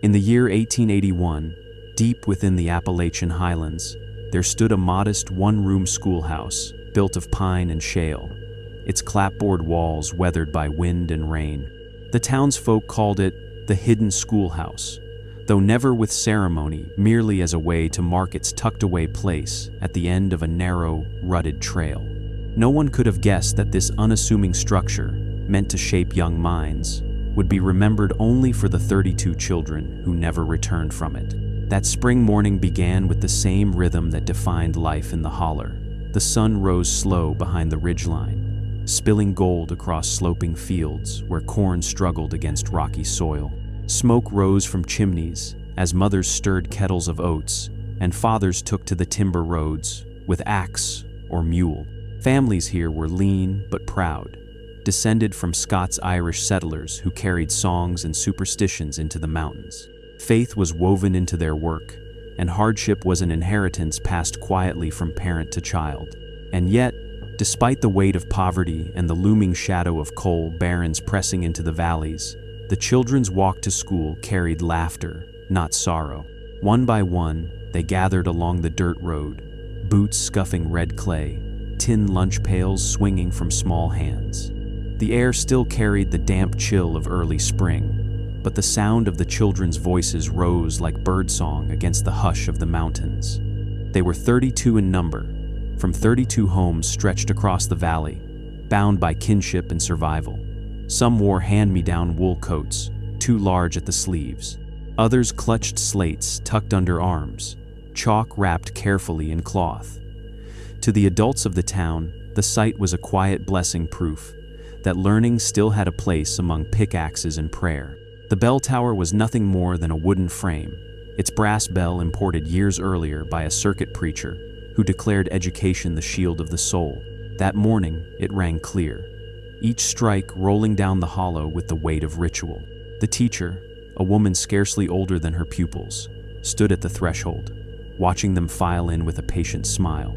In the year 1881, deep within the Appalachian highlands, there stood a modest one-room schoolhouse built of pine and shale, its clapboard walls weathered by wind and rain. The townsfolk called it the hidden schoolhouse, though never with ceremony, merely as a way to mark its tucked-away place at the end of a narrow, rutted trail. No one could have guessed that this unassuming structure, meant to shape young minds, would be remembered only for the 32 children who never returned from it. That spring morning began with the same rhythm that defined life in the holler. The sun rose slow behind the ridgeline, spilling gold across sloping fields where corn struggled against rocky soil. Smoke rose from chimneys as mothers stirred kettles of oats and fathers took to the timber roads with axe or mule. Families here were lean but proud, descended from Scots-Irish settlers who carried songs and superstitions into the mountains. Faith was woven into their work, and hardship was an inheritance passed quietly from parent to child. And yet, despite the weight of poverty and the looming shadow of coal barrens pressing into the valleys, the children's walk to school carried laughter, not sorrow. One by one, they gathered along the dirt road, boots scuffing red clay, tin lunch pails swinging from small hands. The air still carried the damp chill of early spring, but the sound of the children's voices rose like birdsong against the hush of the mountains. They were 32 in number, from 32 homes stretched across the valley, bound by kinship and survival. Some wore hand-me-down wool coats, too large at the sleeves. Others clutched slates tucked under arms, chalk wrapped carefully in cloth. To the adults of the town, the sight was a quiet blessing, proof that learning still had a place among pickaxes and prayer. The bell tower was nothing more than a wooden frame, its brass bell imported years earlier by a circuit preacher who declared education the shield of the soul. That morning, it rang clear, each strike rolling down the hollow with the weight of ritual. The teacher, a woman scarcely older than her pupils, stood at the threshold, watching them file in with a patient smile.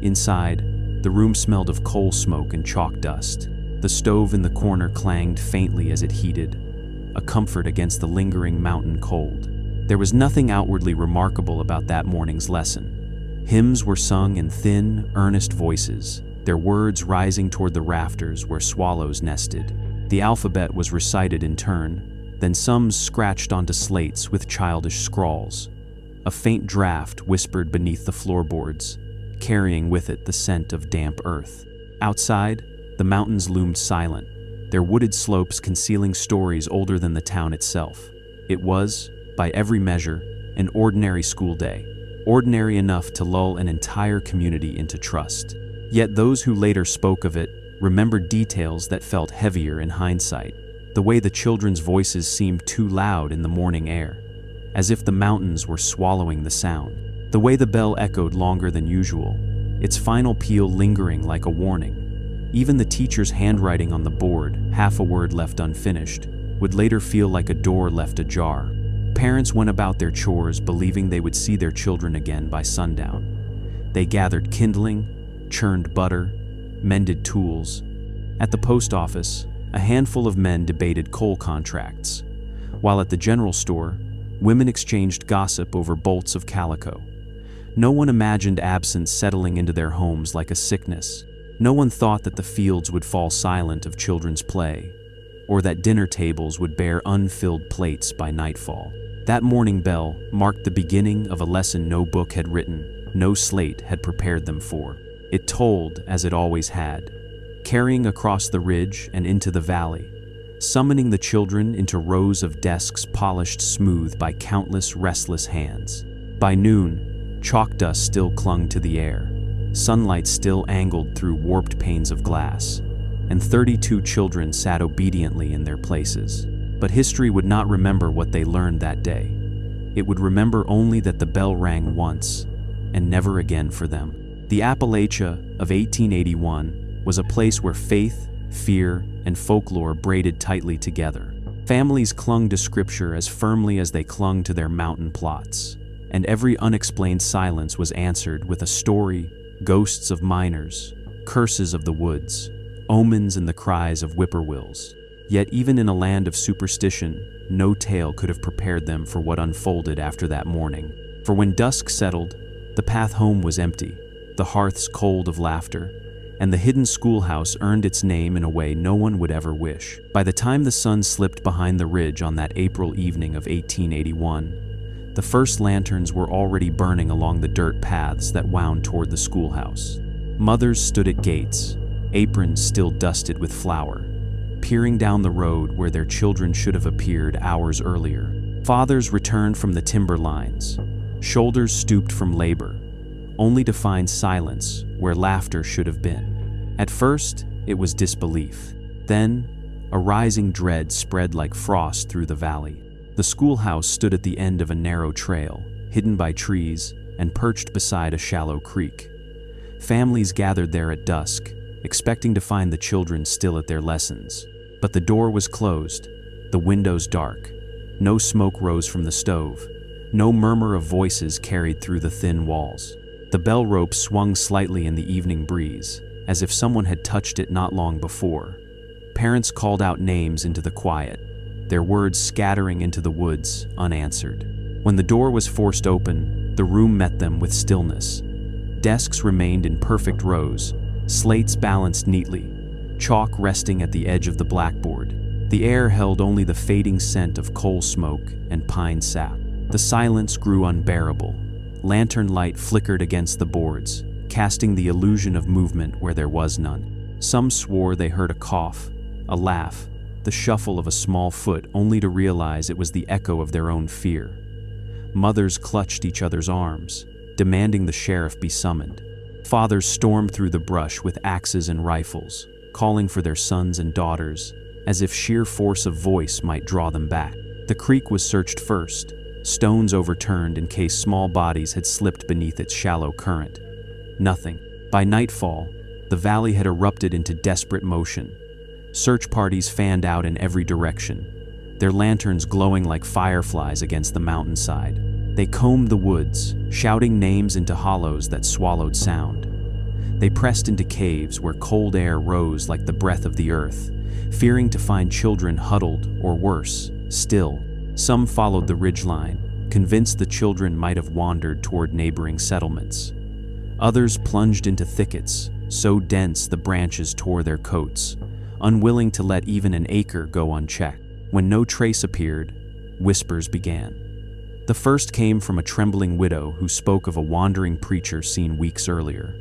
Inside, the room smelled of coal smoke and chalk dust. The stove in the corner clanged faintly as it heated, a comfort against the lingering mountain cold. There was nothing outwardly remarkable about that morning's lesson. Hymns were sung in thin, earnest voices, their words rising toward the rafters where swallows nested. The alphabet was recited in turn, then sums scratched onto slates with childish scrawls. A faint draft whispered beneath the floorboards, carrying with it the scent of damp earth. Outside, the mountains loomed silent, their wooded slopes concealing stories older than the town itself. It was, by every measure, an ordinary school day, ordinary enough to lull an entire community into trust. Yet those who later spoke of it remembered details that felt heavier in hindsight. The way the children's voices seemed too loud in the morning air, as if the mountains were swallowing the sound. The way the bell echoed longer than usual, its final peal lingering like a warning. Even the teacher's handwriting on the board, half a word left unfinished, would later feel like a door left ajar. Parents went about their chores believing they would see their children again by sundown. They gathered kindling, churned butter, mended tools. At the post office, a handful of men debated coal contracts, while at the general store, women exchanged gossip over bolts of calico. No one imagined absence settling into their homes like a sickness. No one thought that the fields would fall silent of children's play, or that dinner tables would bear unfilled plates by nightfall. That morning bell marked the beginning of a lesson no book had written, no slate had prepared them for. It tolled as it always had, carrying across the ridge and into the valley, summoning the children into rows of desks polished smooth by countless restless hands. By noon, chalk dust still clung to the air. Sunlight still angled through warped panes of glass, and 32 children sat obediently in their places. But history would not remember what they learned that day. It would remember only that the bell rang once, and never again for them. The Appalachia of 1881 was a place where faith, fear, and folklore braided tightly together. Families clung to scripture as firmly as they clung to their mountain plots, and every unexplained silence was answered with a story, ghosts of miners, curses of the woods, omens and the cries of whippoorwills. Yet even in a land of superstition, no tale could have prepared them for what unfolded after that morning. For when dusk settled, the path home was empty, the hearths cold of laughter, and the hidden schoolhouse earned its name in a way no one would ever wish. By the time the sun slipped behind the ridge on that April evening of 1881, the first lanterns were already burning along the dirt paths that wound toward the schoolhouse. Mothers stood at gates, aprons still dusted with flour, peering down the road where their children should have appeared hours earlier. Fathers returned from the timber lines, shoulders stooped from labor, only to find silence where laughter should have been. At first, it was disbelief. Then, a rising dread spread like frost through the valley. The schoolhouse stood at the end of a narrow trail, hidden by trees and perched beside a shallow creek. Families gathered there at dusk, expecting to find the children still at their lessons. But the door was closed, the windows dark. No smoke rose from the stove. No murmur of voices carried through the thin walls. The bell rope swung slightly in the evening breeze, as if someone had touched it not long before. Parents called out names into the quiet, their words scattering into the woods, unanswered. When the door was forced open, the room met them with stillness. Desks remained in perfect rows, slates balanced neatly, chalk resting at the edge of the blackboard. The air held only the fading scent of coal smoke and pine sap. The silence grew unbearable. Lantern light flickered against the boards, casting the illusion of movement where there was none. Some swore they heard a cough, a laugh, the shuffle of a small foot, only to realize it was the echo of their own fear. Mothers clutched each other's arms, demanding the sheriff be summoned. Fathers stormed through the brush with axes and rifles, calling for their sons and daughters, as if sheer force of voice might draw them back. The creek was searched first, stones overturned in case small bodies had slipped beneath its shallow current. Nothing. By nightfall, the valley had erupted into desperate motion. Search parties fanned out in every direction, their lanterns glowing like fireflies against the mountainside. They combed the woods, shouting names into hollows that swallowed sound. They pressed into caves where cold air rose like the breath of the earth, fearing to find children huddled, or worse, still. Some followed the ridgeline, convinced the children might have wandered toward neighboring settlements. Others plunged into thickets, so dense the branches tore their coats, unwilling to let even an acre go unchecked. When no trace appeared, whispers began. The first came from a trembling widow who spoke of a wandering preacher seen weeks earlier,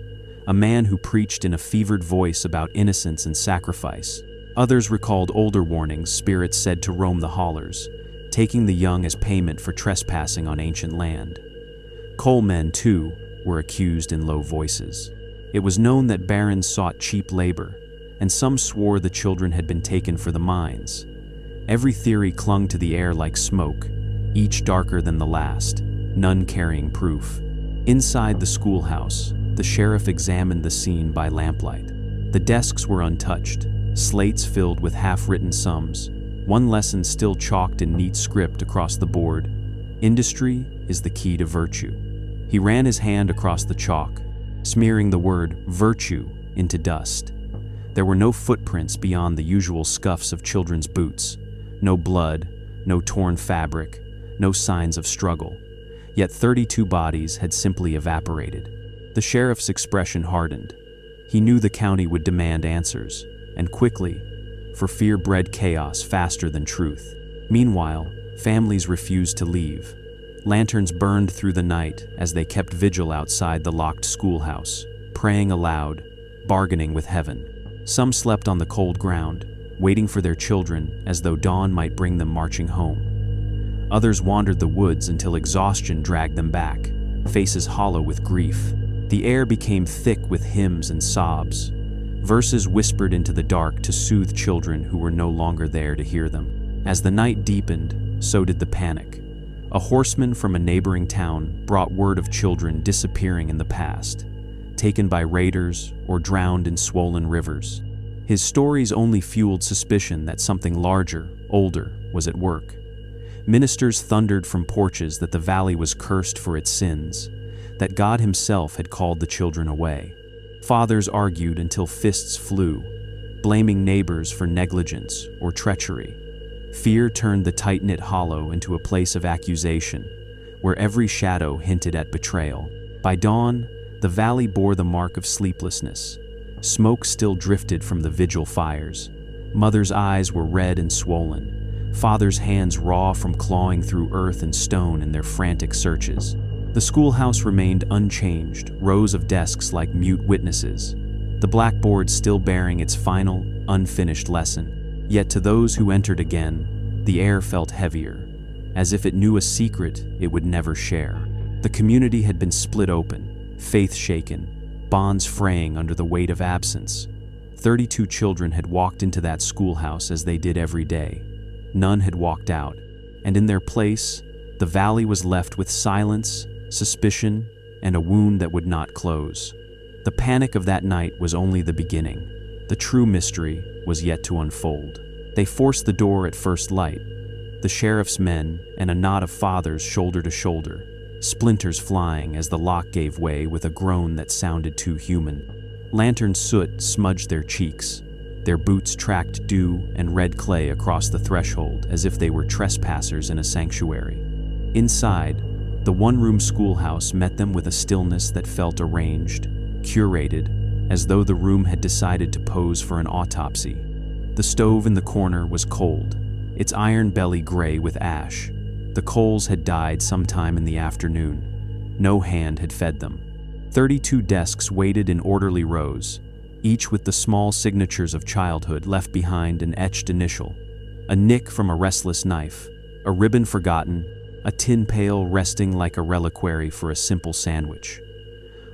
a man who preached in a fevered voice about innocence and sacrifice. Others recalled older warnings spirits said to roam the hollers, taking the young as payment for trespassing on ancient land. Coal men, too, were accused in low voices. It was known that barons sought cheap labor, and some swore the children had been taken for the mines. Every theory clung to the air like smoke, each darker than the last, none carrying proof. Inside the schoolhouse, the sheriff examined the scene by lamplight. The desks were untouched, slates filled with half-written sums, one lesson still chalked in neat script across the board: industry is the key to virtue. He ran his hand across the chalk, smearing the word virtue into dust. There were no footprints beyond the usual scuffs of children's boots, no blood, no torn fabric, no signs of struggle. Yet 32 bodies had simply evaporated. The sheriff's expression hardened. He knew the county would demand answers, and quickly, for fear bred chaos faster than truth. Meanwhile, families refused to leave. Lanterns burned through the night as they kept vigil outside the locked schoolhouse, praying aloud, bargaining with heaven. Some slept on the cold ground, waiting for their children as though dawn might bring them marching home. Others wandered the woods until exhaustion dragged them back, faces hollow with grief. The air became thick with hymns and sobs, verses whispered into the dark to soothe children who were no longer there to hear them. As the night deepened, so did the panic. A horseman from a neighboring town brought word of children disappearing in the past, taken by raiders or drowned in swollen rivers. His stories only fueled suspicion that something larger, older, was at work. Ministers thundered from porches that the valley was cursed for its sins, that God himself had called the children away. Fathers argued until fists flew, blaming neighbors for negligence or treachery. Fear turned the tight-knit hollow into a place of accusation, where every shadow hinted at betrayal. By dawn, the valley bore the mark of sleeplessness. Smoke still drifted from the vigil fires. Mothers' eyes were red and swollen, fathers' hands raw from clawing through earth and stone in their frantic searches. The schoolhouse remained unchanged, rows of desks like mute witnesses, the blackboard still bearing its final, unfinished lesson. Yet to those who entered again, the air felt heavier, as if it knew a secret it would never share. The community had been split open, faith shaken, bonds fraying under the weight of absence. 32 children had walked into that schoolhouse as they did every day. None had walked out, and in their place, the valley was left with silence, suspicion, and a wound that would not close. The panic of that night was only the beginning. The true mystery was yet to unfold. They forced the door at first light, the sheriff's men and a knot of fathers shoulder to shoulder, splinters flying as the lock gave way with a groan that sounded too human. Lantern soot smudged their cheeks. Their boots tracked dew and red clay across the threshold as if they were trespassers in a sanctuary. Inside, the one-room schoolhouse met them with a stillness that felt arranged, curated, as though the room had decided to pose for an autopsy. The stove in the corner was cold, its iron belly gray with ash. The coals had died sometime in the afternoon. No hand had fed them. 32 desks waited in orderly rows, each with the small signatures of childhood left behind an etched initial. A nick from a restless knife, a ribbon forgotten, a tin pail resting like a reliquary for a simple sandwich.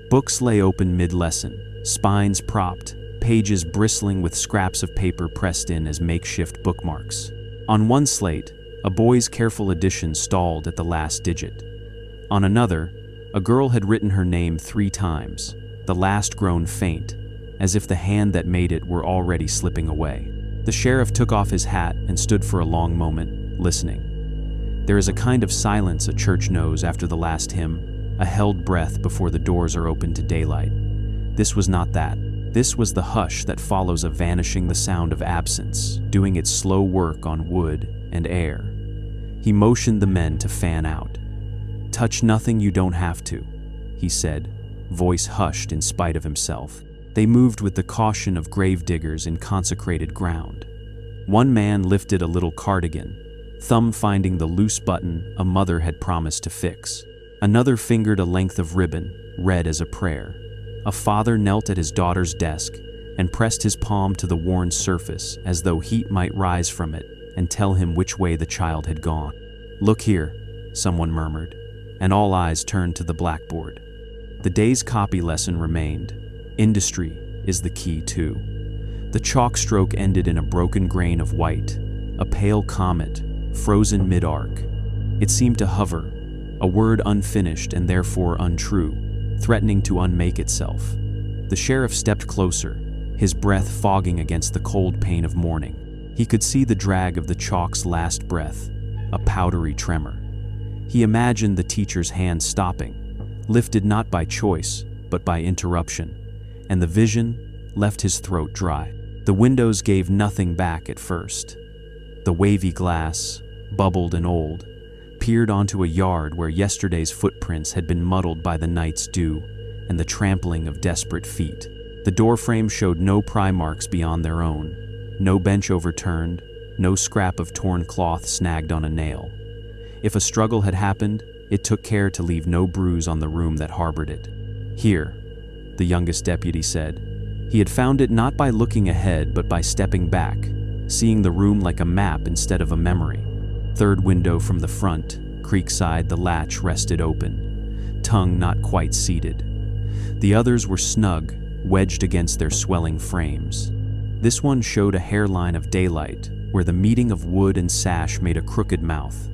Books lay open mid-lesson, spines propped, pages bristling with scraps of paper pressed in as makeshift bookmarks. On one slate, a boy's careful addition stalled at the last digit. On another, a girl had written her name 3 times, the last grown faint, as if the hand that made it were already slipping away. The sheriff took off his hat and stood for a long moment, listening. There is a kind of silence a church knows after the last hymn, a held breath before the doors are opened to daylight. This was not that. This was the hush that follows a vanishing the sound of absence, doing its slow work on wood and air. He motioned the men to fan out. "Touch nothing you don't have to," he said, voice hushed in spite of himself. They moved with the caution of grave diggers in consecrated ground. One man lifted a little cardigan, thumb finding the loose button a mother had promised to fix. Another fingered a length of ribbon, red as a prayer. A father knelt at his daughter's desk and pressed his palm to the worn surface as though heat might rise from it and tell him which way the child had gone. "Look here," someone murmured, and all eyes turned to the blackboard. The day's copy lesson remained. Industry is the key too. The chalk stroke ended in a broken grain of white, a pale comet, frozen mid-arc. It seemed to hover, a word unfinished and therefore untrue, threatening to unmake itself. The sheriff stepped closer, his breath fogging against the cold pain of morning. He could see the drag of the chalk's last breath, a powdery tremor. He imagined the teacher's hand stopping, lifted not by choice, but by interruption, and the vision left his throat dry. The windows gave nothing back at first. The wavy glass, bubbled and old, peered onto a yard where yesterday's footprints had been muddled by the night's dew and the trampling of desperate feet. The doorframe showed no pry marks beyond their own, no bench overturned, no scrap of torn cloth snagged on a nail. If a struggle had happened, it took care to leave no bruise on the room that harbored it. "Here," the youngest deputy said. He had found it not by looking ahead but by stepping back, seeing the room like a map instead of a memory. Third window from the front, creekside, the latch rested open, tongue not quite seated. The others were snug, wedged against their swelling frames. This one showed a hairline of daylight, where the meeting of wood and sash made a crooked mouth.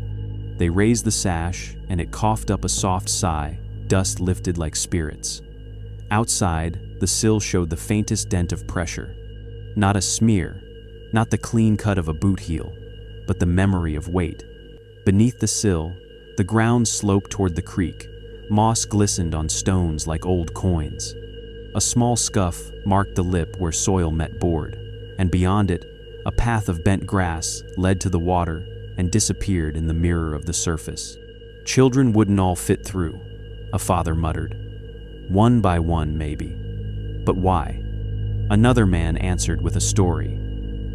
They raised the sash, and it coughed up a soft sigh, dust lifted like spirits. Outside, the sill showed the faintest dent of pressure. Not a smear, not the clean cut of a boot heel, but the memory of weight. Beneath the sill, the ground sloped toward the creek. Moss glistened on stones like old coins. A small scuff marked the lip where soil met board, and beyond it, a path of bent grass led to the water and disappeared in the mirror of the surface. "Children wouldn't all fit through," a father muttered. "One by one, maybe. But why?" Another man answered with a story.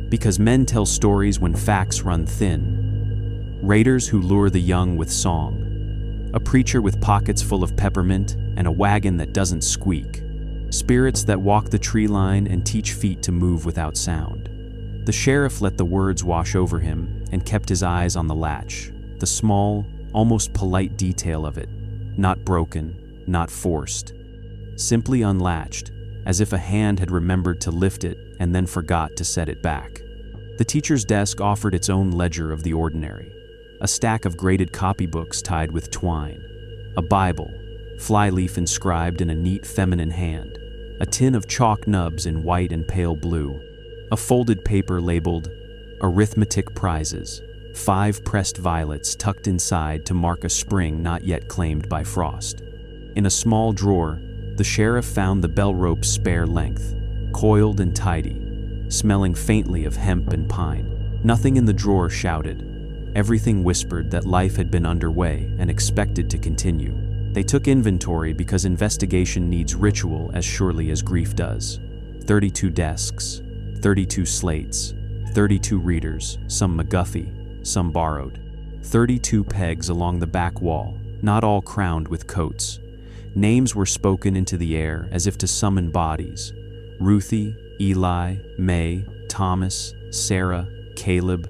"Because men tell stories when facts run thin. Raiders who lure the young with song. A preacher with pockets full of peppermint and a wagon that doesn't squeak. Spirits that walk the tree line and teach feet to move without sound." The sheriff let the words wash over him and kept his eyes on the latch, the small, almost polite detail of it, not broken, not forced, simply unlatched, as if a hand had remembered to lift it and then forgot to set it back. The teacher's desk offered its own ledger of the ordinary, a stack of graded copybooks tied with twine, a Bible, flyleaf inscribed in a neat feminine hand, a tin of chalk nubs in white and pale blue, a folded paper labeled "Arithmetic Prizes," 5 pressed violets tucked inside to mark a spring not yet claimed by frost. In a small drawer, the sheriff found the bell rope's spare length, coiled and tidy, smelling faintly of hemp and pine. Nothing in the drawer shouted. Everything whispered that life had been underway and expected to continue. They took inventory because investigation needs ritual as surely as grief does. 32 desks, 32 slates, 32 readers, some McGuffey, some borrowed. 32 pegs along the back wall, not all crowned with coats. Names were spoken into the air as if to summon bodies. Ruthie, Eli, May, Thomas, Sarah, Caleb.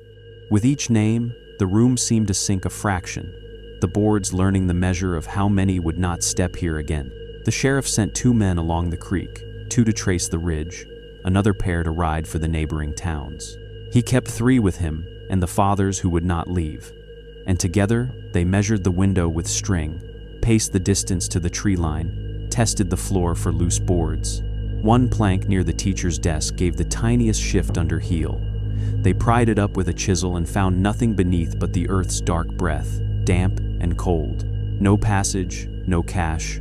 With each name, the room seemed to sink a fraction, the boards learning the measure of how many would not step here again. The sheriff sent 2 men along the creek, 2 to trace the ridge, another pair to ride for the neighboring towns. He kept 3 with him, and the fathers who would not leave. And together, they measured the window with string, paced the distance to the tree line, tested the floor for loose boards. One plank near the teacher's desk gave the tiniest shift under heel. They pried it up with a chisel and found nothing beneath but the earth's dark breath, damp and cold. No passage, no cache,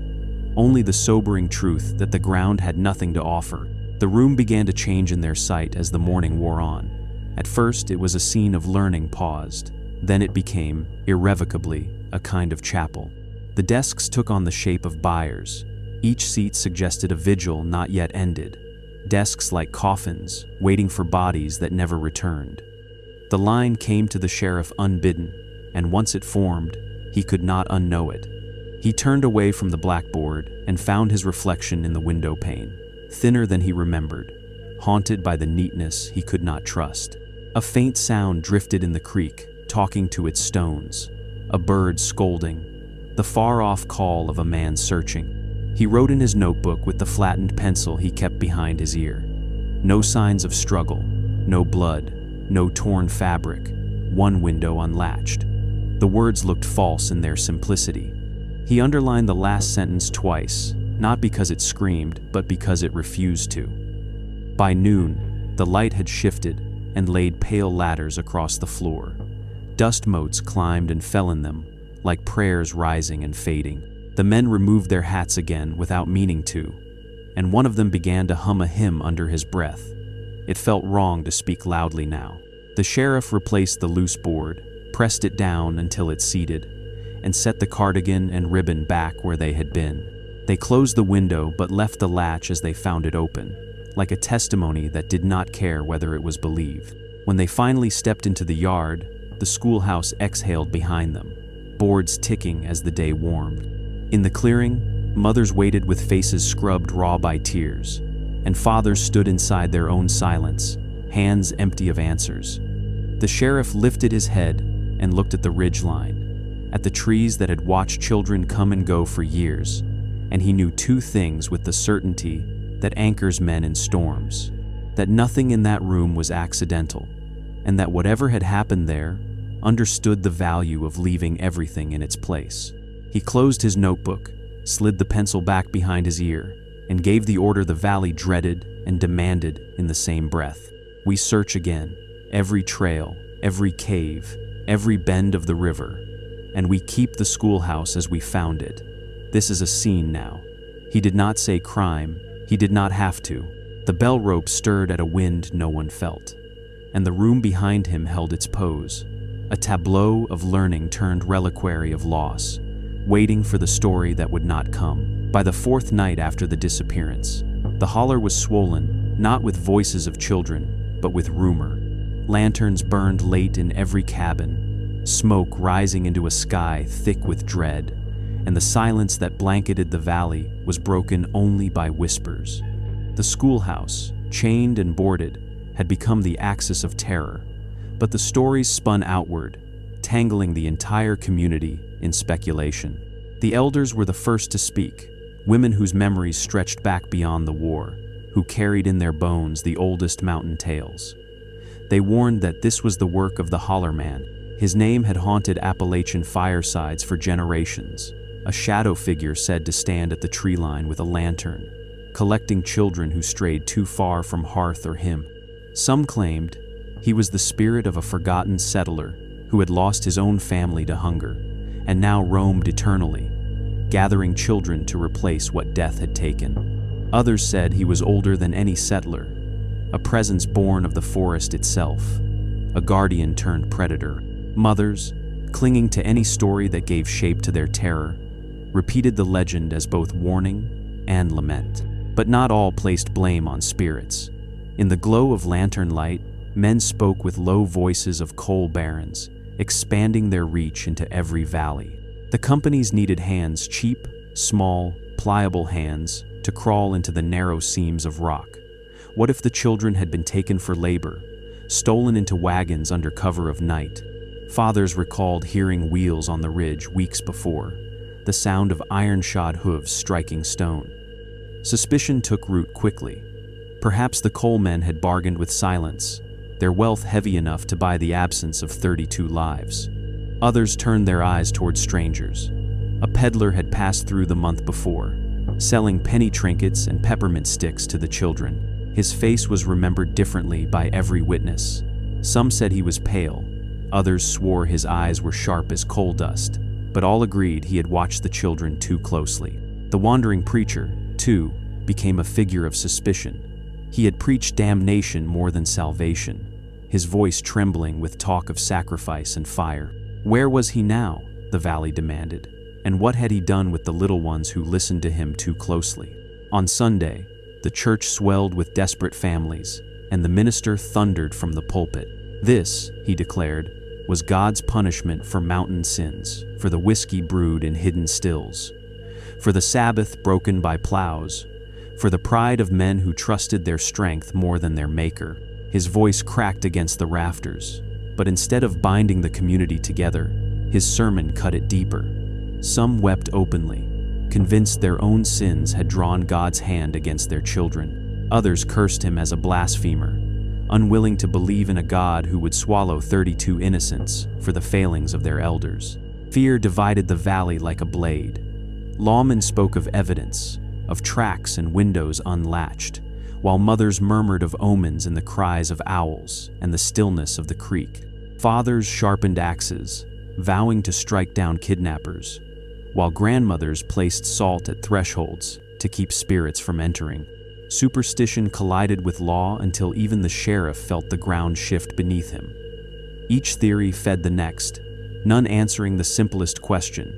only the sobering truth that the ground had nothing to offer. The room began to change in their sight as the morning wore on. At first, it was a scene of learning paused. Then it became, irrevocably, a kind of chapel. The desks took on the shape of biers. Each seat suggested a vigil not yet ended. Desks like coffins, waiting for bodies that never returned. The line came to the sheriff unbidden, and once it formed, he could not unknow it. He turned away from the blackboard and found his reflection in the window pane, thinner than he remembered, haunted by the neatness he could not trust. A faint sound drifted in the creek, talking to its stones, a bird scolding, the far-off call of a man searching. He wrote in his notebook with the flattened pencil he kept behind his ear. No signs of struggle, no blood, no torn fabric, one window unlatched. The words looked false in their simplicity. He underlined the last sentence twice, not because it screamed, but because it refused to. By noon, the light had shifted and laid pale ladders across the floor. Dust motes climbed and fell in them, like prayers rising and fading. The men removed their hats again without meaning to, and one of them began to hum a hymn under his breath. It felt wrong to speak loudly now. The sheriff replaced the loose board, pressed it down until it seated, and set the cardigan and ribbon back where they had been. They closed the window but left the latch as they found it open, like a testimony that did not care whether it was believed. When they finally stepped into the yard, the schoolhouse exhaled behind them, boards ticking as the day warmed. In the clearing, mothers waited with faces scrubbed raw by tears, and fathers stood inside their own silence, hands empty of answers. The sheriff lifted his head and looked at the ridgeline, at the trees that had watched children come and go for years, and he knew 2 things with the certainty that anchors men in storms: that nothing in that room was accidental, and that whatever had happened there understood the value of leaving everything in its place. He closed his notebook, slid the pencil back behind his ear, and gave the order the valley dreaded and demanded in the same breath. We search again, every trail, every cave, every bend of the river, and we keep the schoolhouse as we found it. This is a scene now. He did not say crime, he did not have to. The bell rope stirred at a wind no one felt, and the room behind him held its pose, a tableau of learning turned reliquary of loss, waiting for the story that would not come. By the fourth night after the disappearance, the holler was swollen, not with voices of children, but with rumor. Lanterns burned late in every cabin, smoke rising into a sky thick with dread, and the silence that blanketed the valley was broken only by whispers. The schoolhouse, chained and boarded, had become the axis of terror, but the stories spun outward, tangling the entire community in speculation. The elders were the first to speak, women whose memories stretched back beyond the war, who carried in their bones the oldest mountain tales. They warned that this was the work of the Holler Man. His name had haunted Appalachian firesides for generations, a shadow figure said to stand at the tree line with a lantern, collecting children who strayed too far from hearth or hymn. Some claimed he was the spirit of a forgotten settler who had lost his own family to hunger, and now roamed eternally, gathering children to replace what death had taken. Others said he was older than any settler, a presence born of the forest itself, a guardian turned predator. Mothers, clinging to any story that gave shape to their terror, repeated the legend as both warning and lament. But not all placed blame on spirits. In the glow of lantern light, men spoke with low voices of coal barons, expanding their reach into every valley. The companies needed hands, cheap, small, pliable hands, to crawl into the narrow seams of rock. What if the children had been taken for labor, stolen into wagons under cover of night? Fathers recalled hearing wheels on the ridge weeks before, the sound of iron-shod hooves striking stone. Suspicion took root quickly. Perhaps the coalmen had bargained with silence, their wealth heavy enough to buy the absence of 32 lives. Others turned their eyes toward strangers. A peddler had passed through the month before, selling penny trinkets and peppermint sticks to the children. His face was remembered differently by every witness. Some said he was pale, others swore his eyes were sharp as coal dust, but all agreed he had watched the children too closely. The wandering preacher, too, became a figure of suspicion. He had preached damnation more than salvation, his voice trembling with talk of sacrifice and fire. Where was he now? The valley demanded. And what had he done with the little ones who listened to him too closely? On Sunday, the church swelled with desperate families, and the minister thundered from the pulpit. This, he declared, was God's punishment for mountain sins, for the whiskey brewed in hidden stills, for the Sabbath broken by plows, for the pride of men who trusted their strength more than their maker. His voice cracked against the rafters, but instead of binding the community together, his sermon cut it deeper. Some wept openly, convinced their own sins had drawn God's hand against their children. Others cursed him as a blasphemer, unwilling to believe in a God who would swallow 32 innocents for the failings of their elders. Fear divided the valley like a blade. Lawmen spoke of evidence, of tracks and windows unlatched, while mothers murmured of omens in the cries of owls and the stillness of the creek. Fathers sharpened axes, vowing to strike down kidnappers, while grandmothers placed salt at thresholds to keep spirits from entering. Superstition collided with law until even the sheriff felt the ground shift beneath him. Each theory fed the next, none answering the simplest question: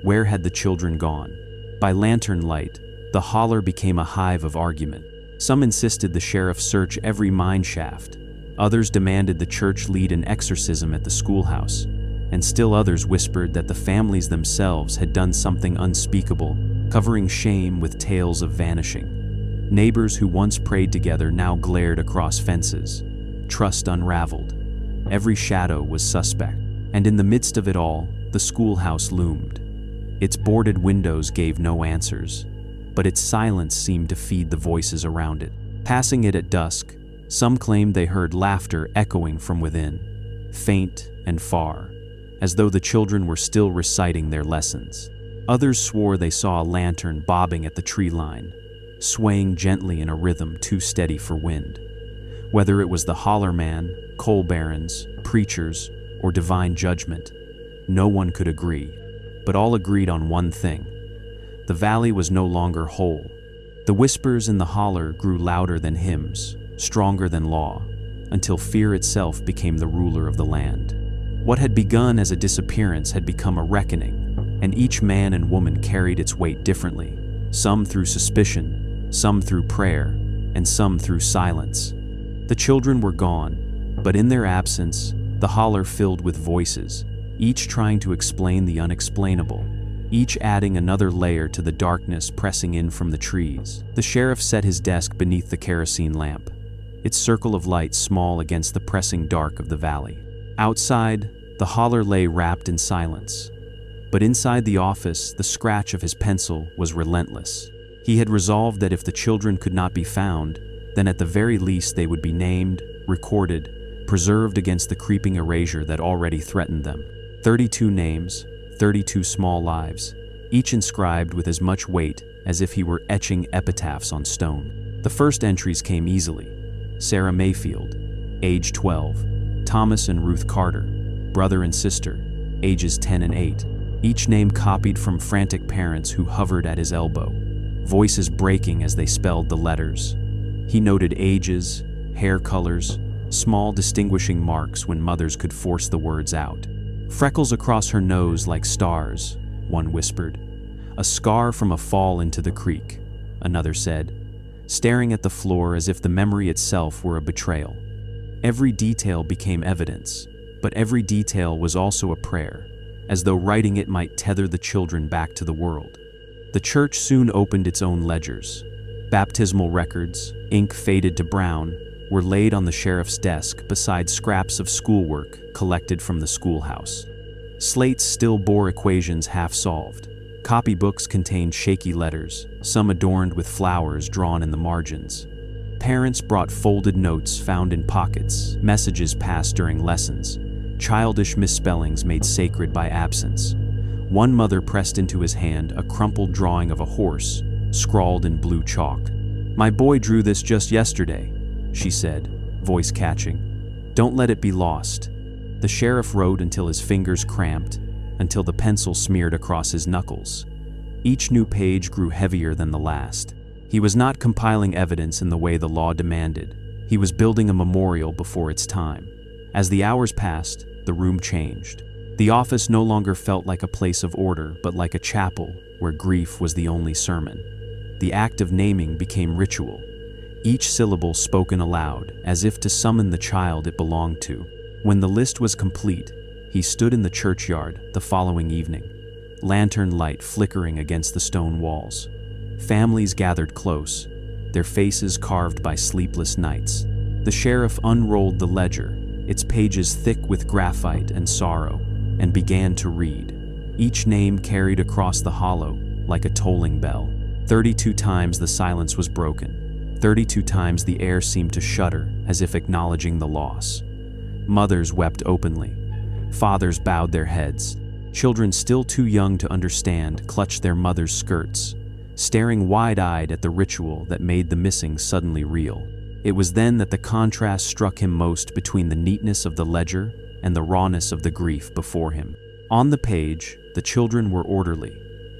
where had the children gone? By lantern light, the holler became a hive of argument. Some insisted the sheriff search every mine shaft, others demanded the church lead an exorcism at the schoolhouse, and still others whispered that the families themselves had done something unspeakable, covering shame with tales of vanishing. Neighbors who once prayed together now glared across fences, trust unraveled. Every shadow was suspect, and in the midst of it all, the schoolhouse loomed. Its boarded windows gave no answers, but its silence seemed to feed the voices around it. Passing it at dusk, some claimed they heard laughter echoing from within, faint and far, as though the children were still reciting their lessons. Others swore they saw a lantern bobbing at the tree line, swaying gently in a rhythm too steady for wind. Whether it was the holler man, coal barons, preachers, or divine judgment, no one could agree, but all agreed on one thing: the valley was no longer whole. The whispers in the holler grew louder than hymns, stronger than law, until fear itself became the ruler of the land. What had begun as a disappearance had become a reckoning, and each man and woman carried its weight differently, some through suspicion, some through prayer, and some through silence. The children were gone, but in their absence, the holler filled with voices, each trying to explain the unexplainable, each adding another layer to the darkness pressing in from the trees. The sheriff set his desk beneath the kerosene lamp, its circle of light small against the pressing dark of the valley. Outside, the holler lay wrapped in silence. But inside the office, the scratch of his pencil was relentless. He had resolved that if the children could not be found, then at the very least they would be named, recorded, preserved against the creeping erasure that already threatened them. 32 names, 32 small lives, each inscribed with as much weight as if he were etching epitaphs on stone. The first entries came easily. Sarah Mayfield, age 12. Thomas and Ruth Carter, brother and sister, ages 10 and 8. Each name copied from frantic parents who hovered at his elbow, voices breaking as they spelled the letters. He noted ages, hair colors, small distinguishing marks when mothers could force the words out. Freckles across her nose like stars, one whispered. A scar from a fall into the creek, another said, staring at the floor as if the memory itself were a betrayal. Every detail became evidence, but every detail was also a prayer, as though writing it might tether the children back to the world. The church soon opened its own ledgers. Baptismal records, ink faded to brown, were laid on the sheriff's desk beside scraps of schoolwork collected from the schoolhouse. Slates still bore equations half-solved. Copybooks contained shaky letters, some adorned with flowers drawn in the margins. Parents brought folded notes found in pockets, messages passed during lessons, childish misspellings made sacred by absence. One mother pressed into his hand a crumpled drawing of a horse, scrawled in blue chalk. "My boy drew this just yesterday," she said, voice catching. "Don't let it be lost." The sheriff wrote until his fingers cramped, until the pencil smeared across his knuckles. Each new page grew heavier than the last. He was not compiling evidence in the way the law demanded. He was building a memorial before its time. As the hours passed, the room changed. The office no longer felt like a place of order, but like a chapel where grief was the only sermon. The act of naming became ritual, each syllable spoken aloud, as if to summon the child it belonged to. When the list was complete, he stood in the churchyard the following evening, lantern light flickering against the stone walls. Families gathered close, their faces carved by sleepless nights. The sheriff unrolled the ledger, its pages thick with graphite and sorrow, and began to read. Each name carried across the hollow like a tolling bell. 32 times the silence was broken. 32 times the air seemed to shudder as if acknowledging the loss. Mothers wept openly. Fathers bowed their heads. Children still too young to understand clutched their mothers' skirts, staring wide-eyed at the ritual that made the missing suddenly real. It was then that the contrast struck him most between the neatness of the ledger and the rawness of the grief before him. On the page, the children were orderly,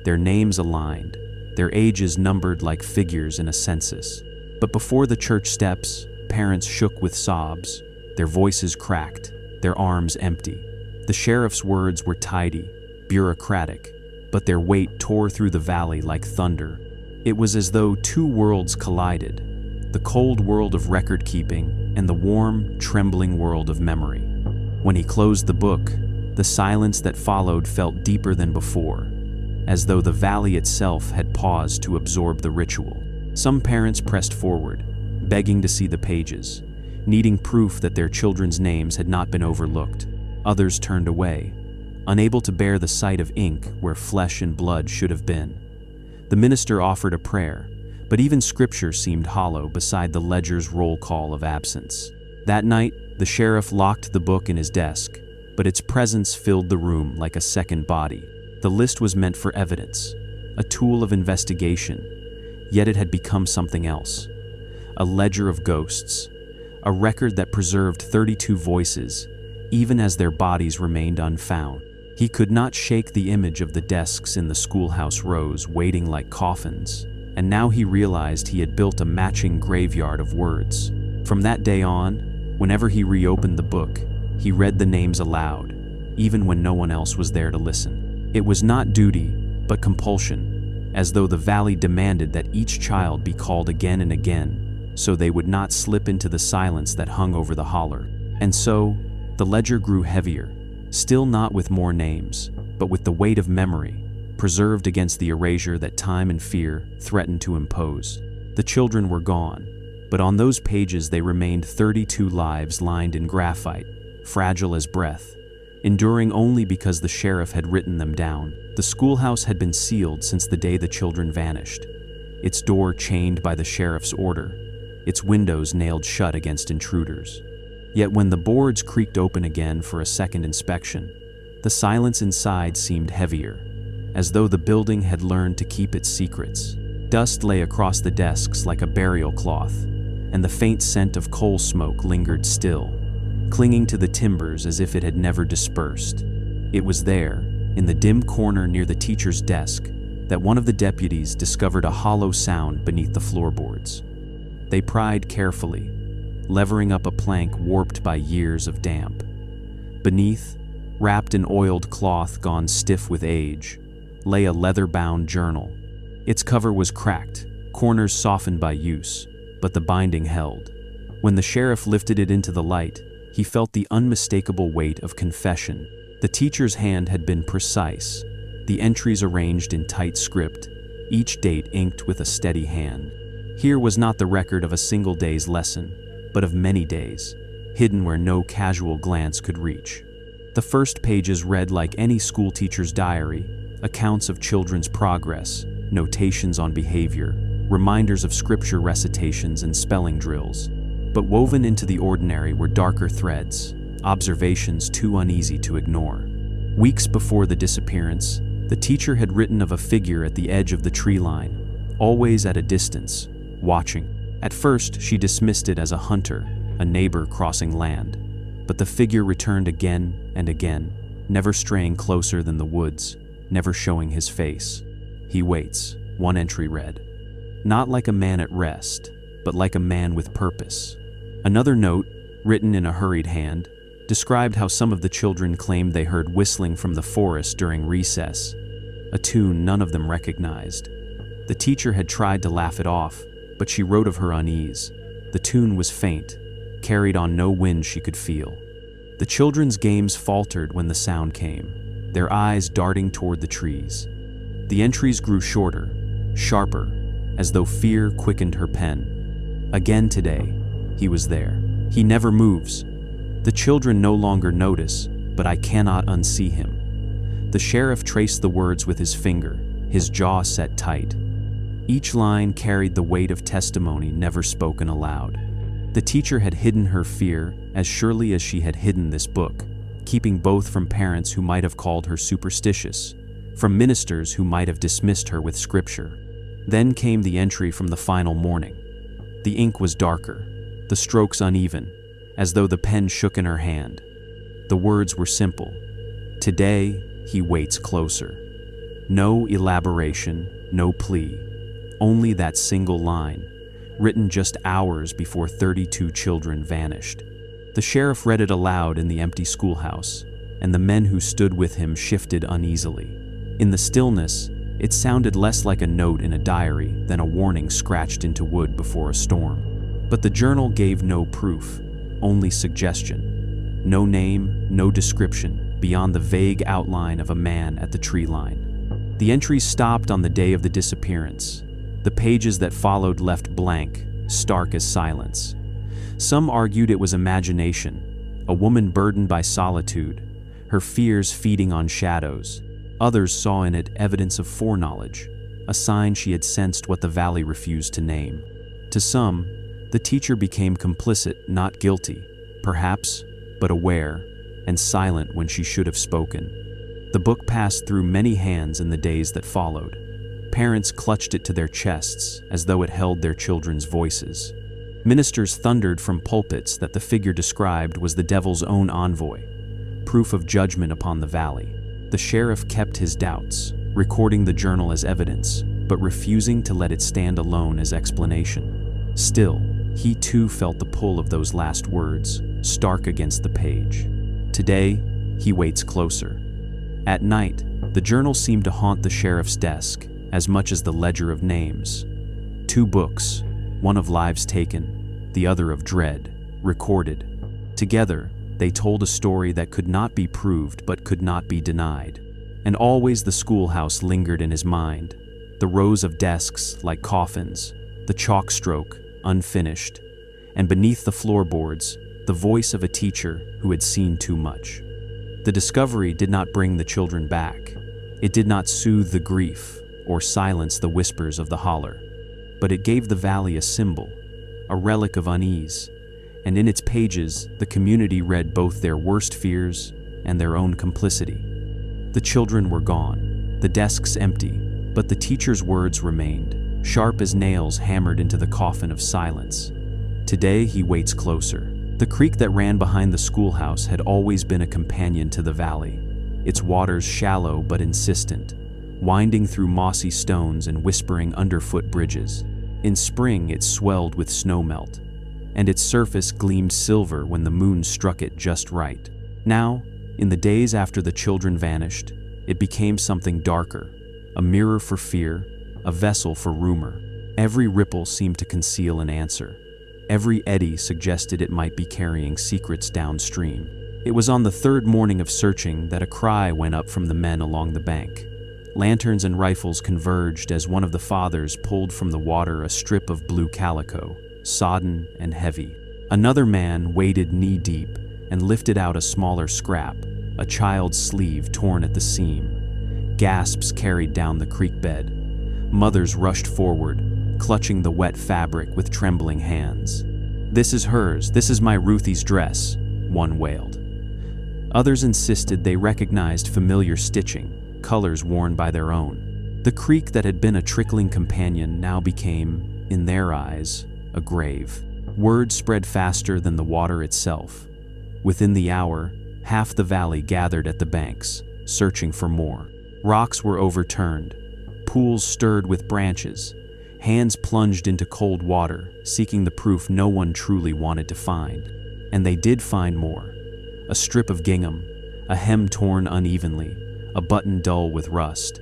their names aligned, their ages numbered like figures in a census. But before the church steps, parents shook with sobs, their voices cracked, their arms empty. The sheriff's words were tidy, bureaucratic, but their weight tore through the valley like thunder. It was as though two worlds collided, the cold world of record-keeping and the warm, trembling world of memory. When he closed the book, the silence that followed felt deeper than before, as though the valley itself had paused to absorb the ritual. Some parents pressed forward, begging to see the pages, needing proof that their children's names had not been overlooked. Others turned away, unable to bear the sight of ink where flesh and blood should have been. The minister offered a prayer, but even scripture seemed hollow beside the ledger's roll call of absence. That night, the sheriff locked the book in his desk, but its presence filled the room like a second body. The list was meant for evidence, a tool of investigation, yet it had become something else. A ledger of ghosts, a record that preserved 32 voices, even as their bodies remained unfound. He could not shake the image of the desks in the schoolhouse rows waiting like coffins, and now he realized he had built a matching graveyard of words. From that day on, whenever he reopened the book, he read the names aloud, even when no one else was there to listen. It was not duty, but compulsion, as though the valley demanded that each child be called again and again, so they would not slip into the silence that hung over the holler. And so, the ledger grew heavier, still not with more names, but with the weight of memory, preserved against the erasure that time and fear threatened to impose. The children were gone, but on those pages they remained 32 lives lined in graphite, fragile as breath, enduring only because the sheriff had written them down. The schoolhouse had been sealed since the day the children vanished, its door chained by the sheriff's order, its windows nailed shut against intruders. Yet when the boards creaked open again for a second inspection, the silence inside seemed heavier, as though the building had learned to keep its secrets. Dust lay across the desks like a burial cloth, and the faint scent of coal smoke lingered still, clinging to the timbers as if it had never dispersed. It was there, in the dim corner near the teacher's desk, that one of the deputies discovered a hollow sound beneath the floorboards. They pried carefully, levering up a plank warped by years of damp. Beneath, wrapped in oiled cloth gone stiff with age, lay a leather-bound journal. Its cover was cracked, corners softened by use, but the binding held. When the sheriff lifted it into the light, he felt the unmistakable weight of confession. The teacher's hand had been precise, the entries arranged in tight script, each date inked with a steady hand. Here was not the record of a single day's lesson, but of many days, hidden where no casual glance could reach. The first pages read like any schoolteacher's diary, accounts of children's progress, notations on behavior, reminders of scripture recitations and spelling drills. But woven into the ordinary were darker threads, observations too uneasy to ignore. Weeks before the disappearance, the teacher had written of a figure at the edge of the tree line, always at a distance, watching. At first, she dismissed it as a hunter, a neighbor crossing land. But the figure returned again and again, never straying closer than the woods, never showing his face. He waits, one entry read. Not like a man at rest, but like a man with purpose. Another note, written in a hurried hand, described how some of the children claimed they heard whistling from the forest during recess, a tune none of them recognized. The teacher had tried to laugh it off, but she wrote of her unease. The tune was faint, carried on no wind she could feel. The children's games faltered when the sound came, their eyes darting toward the trees. The entries grew shorter, sharper, as though fear quickened her pen. Again today, he was there. He never moves. The children no longer notice, but I cannot unsee him. The sheriff traced the words with his finger, his jaw set tight. Each line carried the weight of testimony never spoken aloud. The teacher had hidden her fear as surely as she had hidden this book, keeping both from parents who might have called her superstitious, from ministers who might have dismissed her with scripture. Then came the entry from the final morning. The ink was darker, the strokes uneven, as though the pen shook in her hand. The words were simple. Today, he waits closer. No elaboration, no plea. Only that single line, written just hours before 32 children vanished. The sheriff read it aloud in the empty schoolhouse, and the men who stood with him shifted uneasily. In the stillness, it sounded less like a note in a diary than a warning scratched into wood before a storm. But the journal gave no proof, only suggestion. No name, no description, beyond the vague outline of a man at the tree line. The entries stopped on the day of the disappearance. The pages that followed left blank, stark as silence. Some argued it was imagination, a woman burdened by solitude, her fears feeding on shadows. Others saw in it evidence of foreknowledge, a sign she had sensed what the valley refused to name. To some, the teacher became complicit, not guilty, perhaps, but aware, and silent when she should have spoken. The book passed through many hands in the days that followed. Parents clutched it to their chests as though it held their children's voices. Ministers thundered from pulpits that the figure described was the devil's own envoy, proof of judgment upon the valley. The sheriff kept his doubts, recording the journal as evidence, but refusing to let it stand alone as explanation. Still, he too felt the pull of those last words, stark against the page. Today, he waits closer. At night, the journal seemed to haunt the sheriff's desk as much as the ledger of names. 2 books, one of lives taken, the other of dread, recorded. Together, they told a story that could not be proved but could not be denied. And always the schoolhouse lingered in his mind, the rows of desks like coffins, the chalk stroke unfinished, and beneath the floorboards, the voice of a teacher who had seen too much. The discovery did not bring the children back. It did not soothe the grief or silence the whispers of the holler, but it gave the valley a symbol, a relic of unease, and in its pages the community read both their worst fears and their own complicity. The children were gone, the desks empty, but the teacher's words remained, sharp as nails hammered into the coffin of silence. Today he waits closer. The creek that ran behind the schoolhouse had always been a companion to the valley, its waters shallow but insistent, winding through mossy stones and whispering underfoot bridges. In spring it swelled with snowmelt, and its surface gleamed silver when the moon struck it just right. Now, in the days after the children vanished, it became something darker, a mirror for fear, a vessel for rumor. Every ripple seemed to conceal an answer. Every eddy suggested it might be carrying secrets downstream. It was on the 3rd morning of searching that a cry went up from the men along the bank. Lanterns and rifles converged as one of the fathers pulled from the water a strip of blue calico, sodden and heavy. Another man waded knee-deep and lifted out a smaller scrap, a child's sleeve torn at the seam. Gasps carried down the creek bed. Mothers rushed forward, clutching the wet fabric with trembling hands. "This is hers, this is my Ruthie's dress," one wailed. Others insisted they recognized familiar stitching, colors worn by their own. The creek that had been a trickling companion now became, in their eyes, a grave. Word spread faster than the water itself. Within the hour, half the valley gathered at the banks, searching for more. Rocks were overturned, pools stirred with branches, hands plunged into cold water, seeking the proof no one truly wanted to find. And they did find more. A strip of gingham, a hem torn unevenly, a button dull with rust.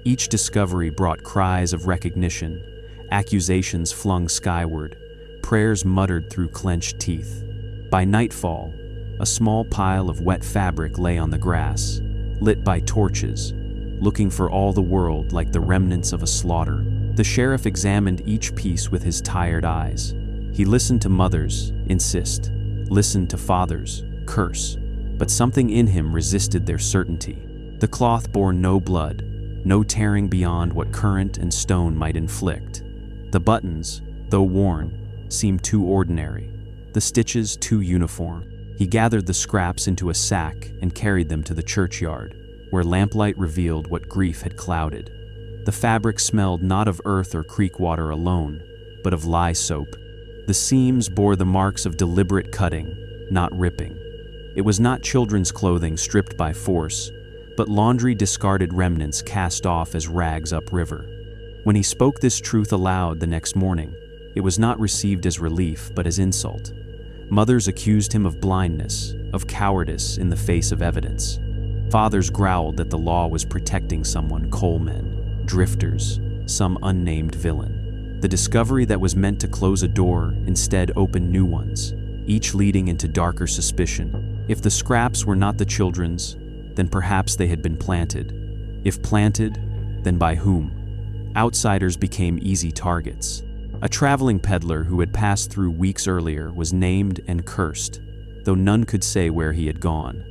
Each discovery brought cries of recognition, accusations flung skyward, prayers muttered through clenched teeth. By nightfall, a small pile of wet fabric lay on the grass, lit by torches, looking for all the world like the remnants of a slaughter. The sheriff examined each piece with his tired eyes. He listened to mothers insist, listened to fathers curse, but something in him resisted their certainty. The cloth bore no blood, no tearing beyond what current and stone might inflict. The buttons, though worn, seemed too ordinary, the stitches too uniform. He gathered the scraps into a sack and carried them to the churchyard, where lamplight revealed what grief had clouded. The fabric smelled not of earth or creek water alone, but of lye soap. The seams bore the marks of deliberate cutting, not ripping. It was not children's clothing stripped by force, but laundry discarded remnants cast off as rags upriver. When he spoke this truth aloud the next morning, it was not received as relief but as insult. Mothers accused him of blindness, of cowardice in the face of evidence. Fathers growled that the law was protecting someone, coalmen, drifters, some unnamed villain. The discovery that was meant to close a door instead opened new ones, each leading into darker suspicion. If the scraps were not the children's, then perhaps they had been planted. If planted, then by whom? Outsiders became easy targets. A traveling peddler who had passed through weeks earlier was named and cursed, though none could say where he had gone.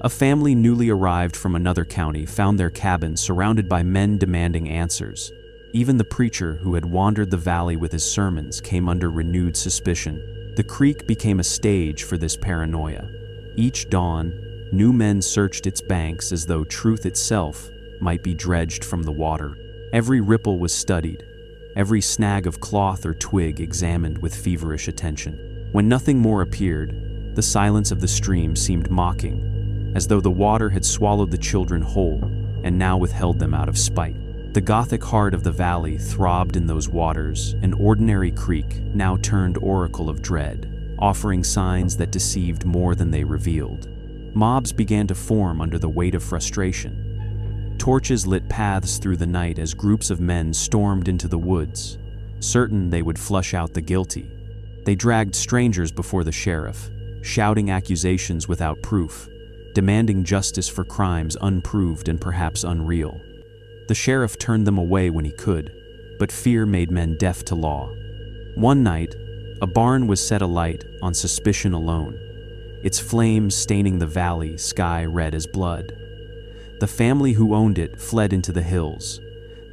A family newly arrived from another county found their cabin surrounded by men demanding answers. Even the preacher who had wandered the valley with his sermons came under renewed suspicion. The creek became a stage for this paranoia. Each dawn, new men searched its banks as though truth itself might be dredged from the water. Every ripple was studied, every snag of cloth or twig examined with feverish attention. When nothing more appeared, the silence of the stream seemed mocking, as though the water had swallowed the children whole and now withheld them out of spite. The Gothic heart of the valley throbbed in those waters, an ordinary creek now turned oracle of dread, offering signs that deceived more than they revealed. Mobs began to form under the weight of frustration. Torches lit paths through the night as groups of men stormed into the woods, certain they would flush out the guilty. They dragged strangers before the sheriff, shouting accusations without proof, demanding justice for crimes unproved and perhaps unreal. The sheriff turned them away when he could, but fear made men deaf to law. One night, a barn was set alight on suspicion alone, its flames staining the valley sky red as blood. The family who owned it fled into the hills,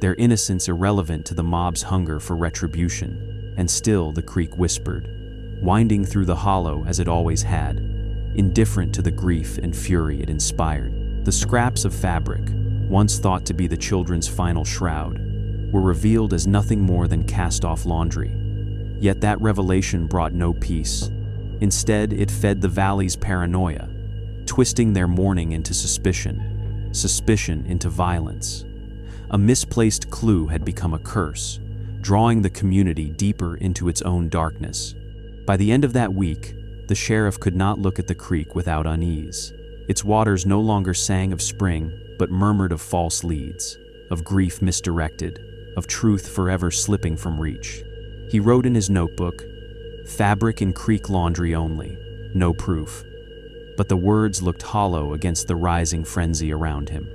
their innocence irrelevant to the mob's hunger for retribution. And still the creek whispered, winding through the hollow as it always had, indifferent to the grief and fury it inspired. The scraps of fabric, once thought to be the children's final shroud, were revealed as nothing more than cast-off laundry. Yet that revelation brought no peace. Instead, it fed the valley's paranoia, twisting their mourning into suspicion, suspicion into violence. A misplaced clue had become a curse, drawing the community deeper into its own darkness. By the end of that week, the sheriff could not look at the creek without unease. Its waters no longer sang of spring, but murmured of false leads, of grief misdirected, of truth forever slipping from reach. He wrote in his notebook, "Fabric in creek laundry only, no proof." But the words looked hollow against the rising frenzy around him.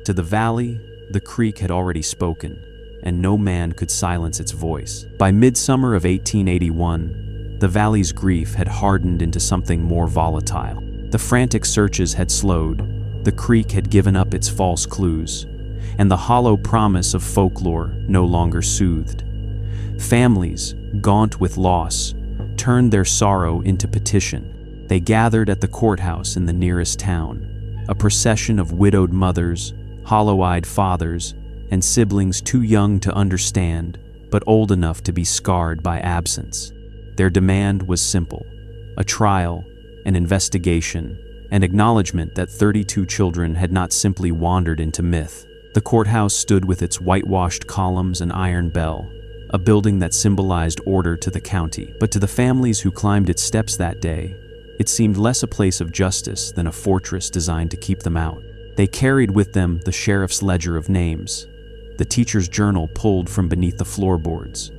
To the valley, the creek had already spoken, and no man could silence its voice. By midsummer of 1881, the valley's grief had hardened into something more volatile. The frantic searches had slowed, the creek had given up its false clues, and the hollow promise of folklore no longer soothed. Families, gaunt with loss, turned their sorrow into petition. They gathered at the courthouse in the nearest town, a procession of widowed mothers, hollow-eyed fathers, and siblings too young to understand, but old enough to be scarred by absence. Their demand was simple: a trial, an investigation, an acknowledgement that 32 children had not simply wandered into myth. The courthouse stood with its whitewashed columns and iron bell, a building that symbolized order to the county. But to the families who climbed its steps that day, it seemed less a place of justice than a fortress designed to keep them out. They carried with them the sheriff's ledger of names, the teacher's journal pulled from beneath the floorboards,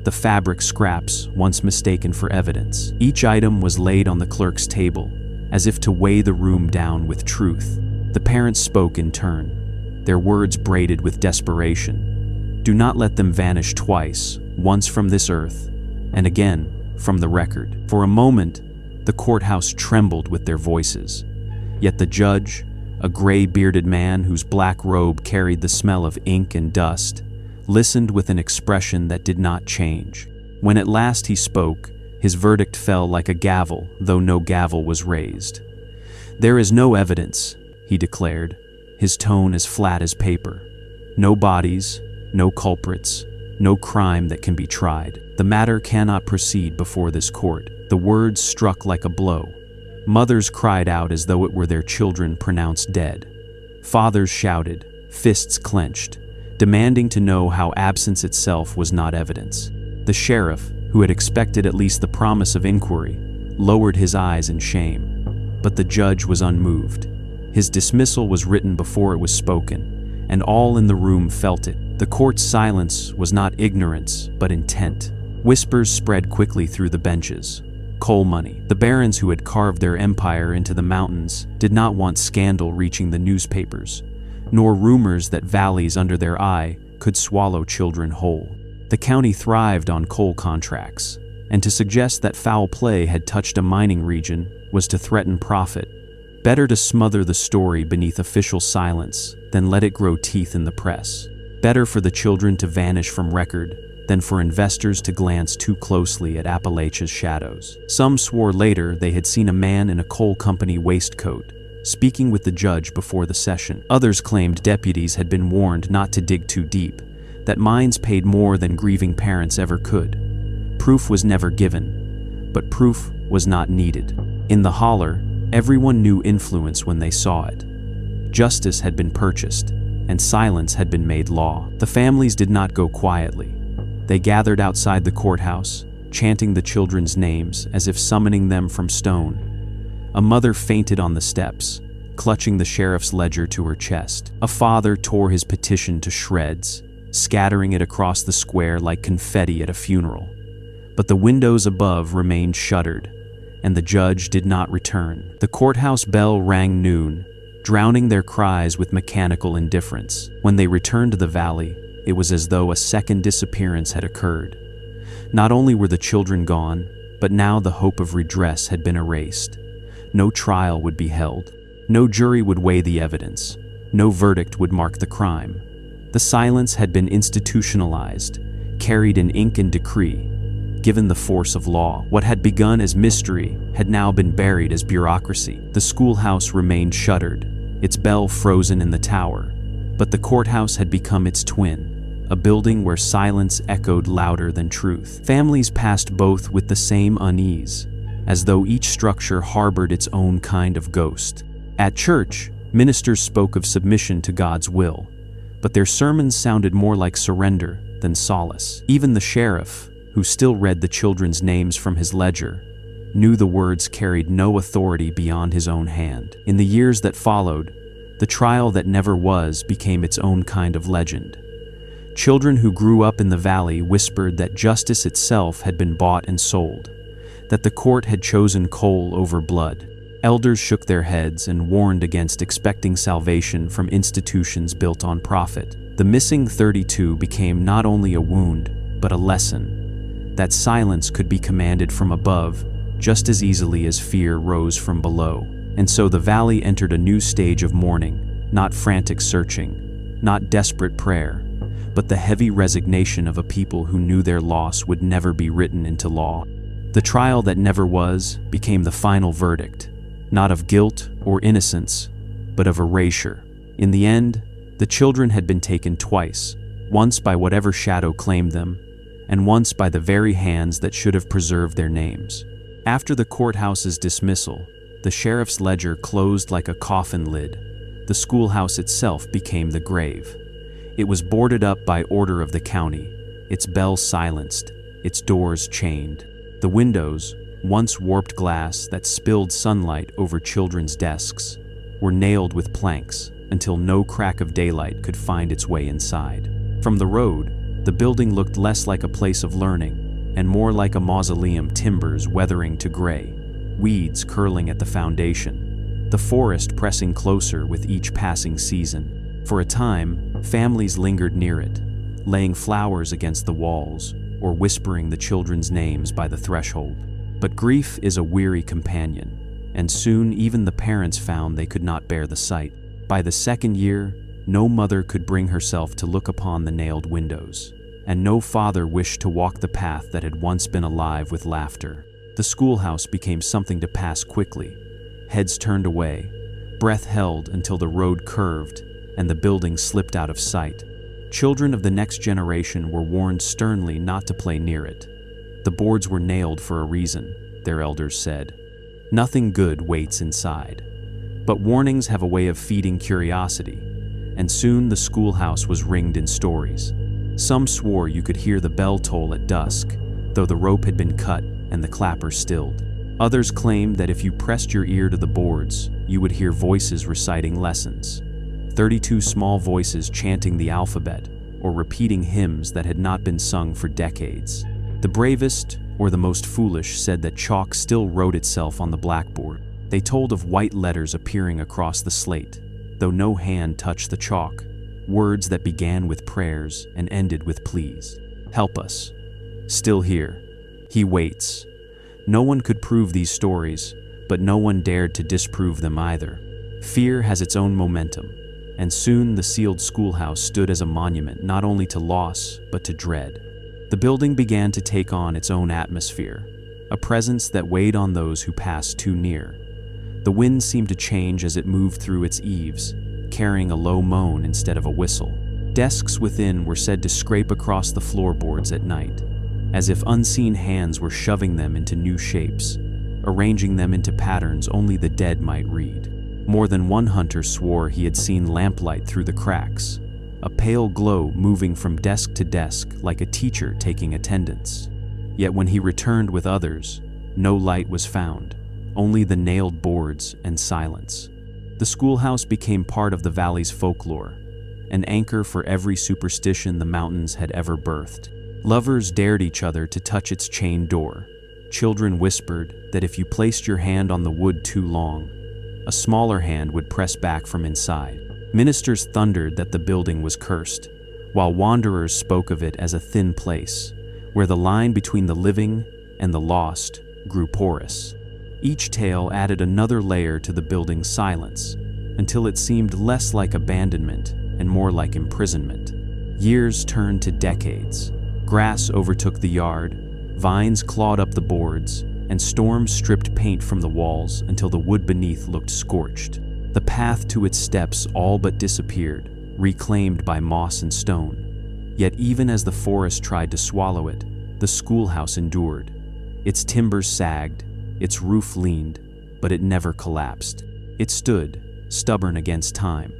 the fabric scraps once mistaken for evidence. Each item was laid on the clerk's table, as if to weigh the room down with truth. The parents spoke in turn, their words braided with desperation. Do not let them vanish twice, once from this earth, and again from the record. For a moment, the courthouse trembled with their voices. Yet the judge, a gray-bearded man whose black robe carried the smell of ink and dust, listened with an expression that did not change. When at last he spoke, his verdict fell like a gavel, though no gavel was raised. "There is no evidence," he declared, his tone as flat as paper. "No bodies, no culprits, no crime that can be tried. The matter cannot proceed before this court." The words struck like a blow. Mothers cried out as though it were their children pronounced dead. Fathers shouted, fists clenched, demanding to know how absence itself was not evidence. The sheriff, who had expected at least the promise of inquiry, lowered his eyes in shame. But the judge was unmoved. His dismissal was written before it was spoken, and all in the room felt it. The court's silence was not ignorance, but intent. Whispers spread quickly through the benches. Coal money. The barons who had carved their empire into the mountains did not want scandal reaching the newspapers, nor rumors that valleys under their eye could swallow children whole. The county thrived on coal contracts, and to suggest that foul play had touched a mining region was to threaten profit. Better to smother the story beneath official silence than let it grow teeth in the press. Better for the children to vanish from record than for investors to glance too closely at Appalachia's shadows. Some swore later they had seen a man in a coal company waistcoat, speaking with the judge before the session. Others claimed deputies had been warned not to dig too deep, that mines paid more than grieving parents ever could. Proof was never given, but proof was not needed. In the holler, everyone knew influence when they saw it. Justice had been purchased, and silence had been made law. The families did not go quietly. They gathered outside the courthouse, chanting the children's names as if summoning them from stone. A mother fainted on the steps, clutching the sheriff's ledger to her chest. A father tore his petition to shreds, scattering it across the square like confetti at a funeral. But the windows above remained shuttered, and the judge did not return. The courthouse bell rang noon, drowning their cries with mechanical indifference. When they returned to the valley, it was as though a second disappearance had occurred. Not only were the children gone, but now the hope of redress had been erased. No trial would be held. No jury would weigh the evidence. No verdict would mark the crime. The silence had been institutionalized, carried in ink and decree, given the force of law. What had begun as mystery had now been buried as bureaucracy. The schoolhouse remained shuttered, its bell frozen in the tower, but the courthouse had become its twin, a building where silence echoed louder than truth. Families passed both with the same unease, as though each structure harbored its own kind of ghost. At church, ministers spoke of submission to God's will, but their sermons sounded more like surrender than solace. Even the sheriff, who still read the children's names from his ledger, knew the words carried no authority beyond his own hand. In the years that followed, the trial that never was became its own kind of legend. Children who grew up in the valley whispered that justice itself had been bought and sold, that the court had chosen coal over blood. Elders shook their heads and warned against expecting salvation from institutions built on profit. The missing 32 became not only a wound, but a lesson. That silence could be commanded from above just as easily as fear rose from below. And so the valley entered a new stage of mourning, not frantic searching, not desperate prayer, but the heavy resignation of a people who knew their loss would never be written into law. The trial that never was became the final verdict, not of guilt or innocence, but of erasure. In the end, the children had been taken twice, once by whatever shadow claimed them, and once by the very hands that should have preserved their names. After the courthouse's dismissal, the sheriff's ledger closed like a coffin lid. The schoolhouse itself became the grave. It was boarded up by order of the county, its bells silenced, its doors chained. The windows, once warped glass that spilled sunlight over children's desks, were nailed with planks until no crack of daylight could find its way inside. From the road, the building looked less like a place of learning and more like a mausoleum, timbers weathering to gray, weeds curling at the foundation, the forest pressing closer with each passing season. For a time, families lingered near it, laying flowers against the walls or whispering the children's names by the threshold. But grief is a weary companion, and soon even the parents found they could not bear the sight. By the second year, no mother could bring herself to look upon the nailed windows, and no father wished to walk the path that had once been alive with laughter. The schoolhouse became something to pass quickly, heads turned away, breath held until the road curved and the building slipped out of sight. Children of the next generation were warned sternly not to play near it. The boards were nailed for a reason, their elders said. Nothing good waits inside. But warnings have a way of feeding curiosity, and soon the schoolhouse was ringed in stories. Some swore you could hear the bell toll at dusk, though the rope had been cut and the clapper stilled. Others claimed that if you pressed your ear to the boards, you would hear voices reciting lessons. 32 small voices chanting the alphabet or repeating hymns that had not been sung for decades. The bravest or the most foolish said that chalk still wrote itself on the blackboard. They told of white letters appearing across the slate, though no hand touched the chalk, words that began with prayers and ended with pleas. Help us. Still here. He waits. No one could prove these stories, but no one dared to disprove them either. Fear has its own momentum, and soon the sealed schoolhouse stood as a monument not only to loss, but to dread. The building began to take on its own atmosphere, a presence that weighed on those who passed too near. The wind seemed to change as it moved through its eaves, carrying a low moan instead of a whistle. Desks within were said to scrape across the floorboards at night, as if unseen hands were shoving them into new shapes, arranging them into patterns only the dead might read. More than one hunter swore he had seen lamplight through the cracks, a pale glow moving from desk to desk like a teacher taking attendance. Yet when he returned with others, no light was found, only the nailed boards and silence. The schoolhouse became part of the valley's folklore, an anchor for every superstition the mountains had ever birthed. Lovers dared each other to touch its chained door. Children whispered that if you placed your hand on the wood too long, a smaller hand would press back from inside. Ministers thundered that the building was cursed, while wanderers spoke of it as a thin place, where the line between the living and the lost grew porous. Each tale added another layer to the building's silence, until it seemed less like abandonment and more like imprisonment. Years turned to decades. Grass overtook the yard, vines clawed up the boards, and storms stripped paint from the walls until the wood beneath looked scorched. The path to its steps all but disappeared, reclaimed by moss and stone. Yet even as the forest tried to swallow it, the schoolhouse endured. Its timbers sagged, its roof leaned, but it never collapsed. It stood, stubborn against time,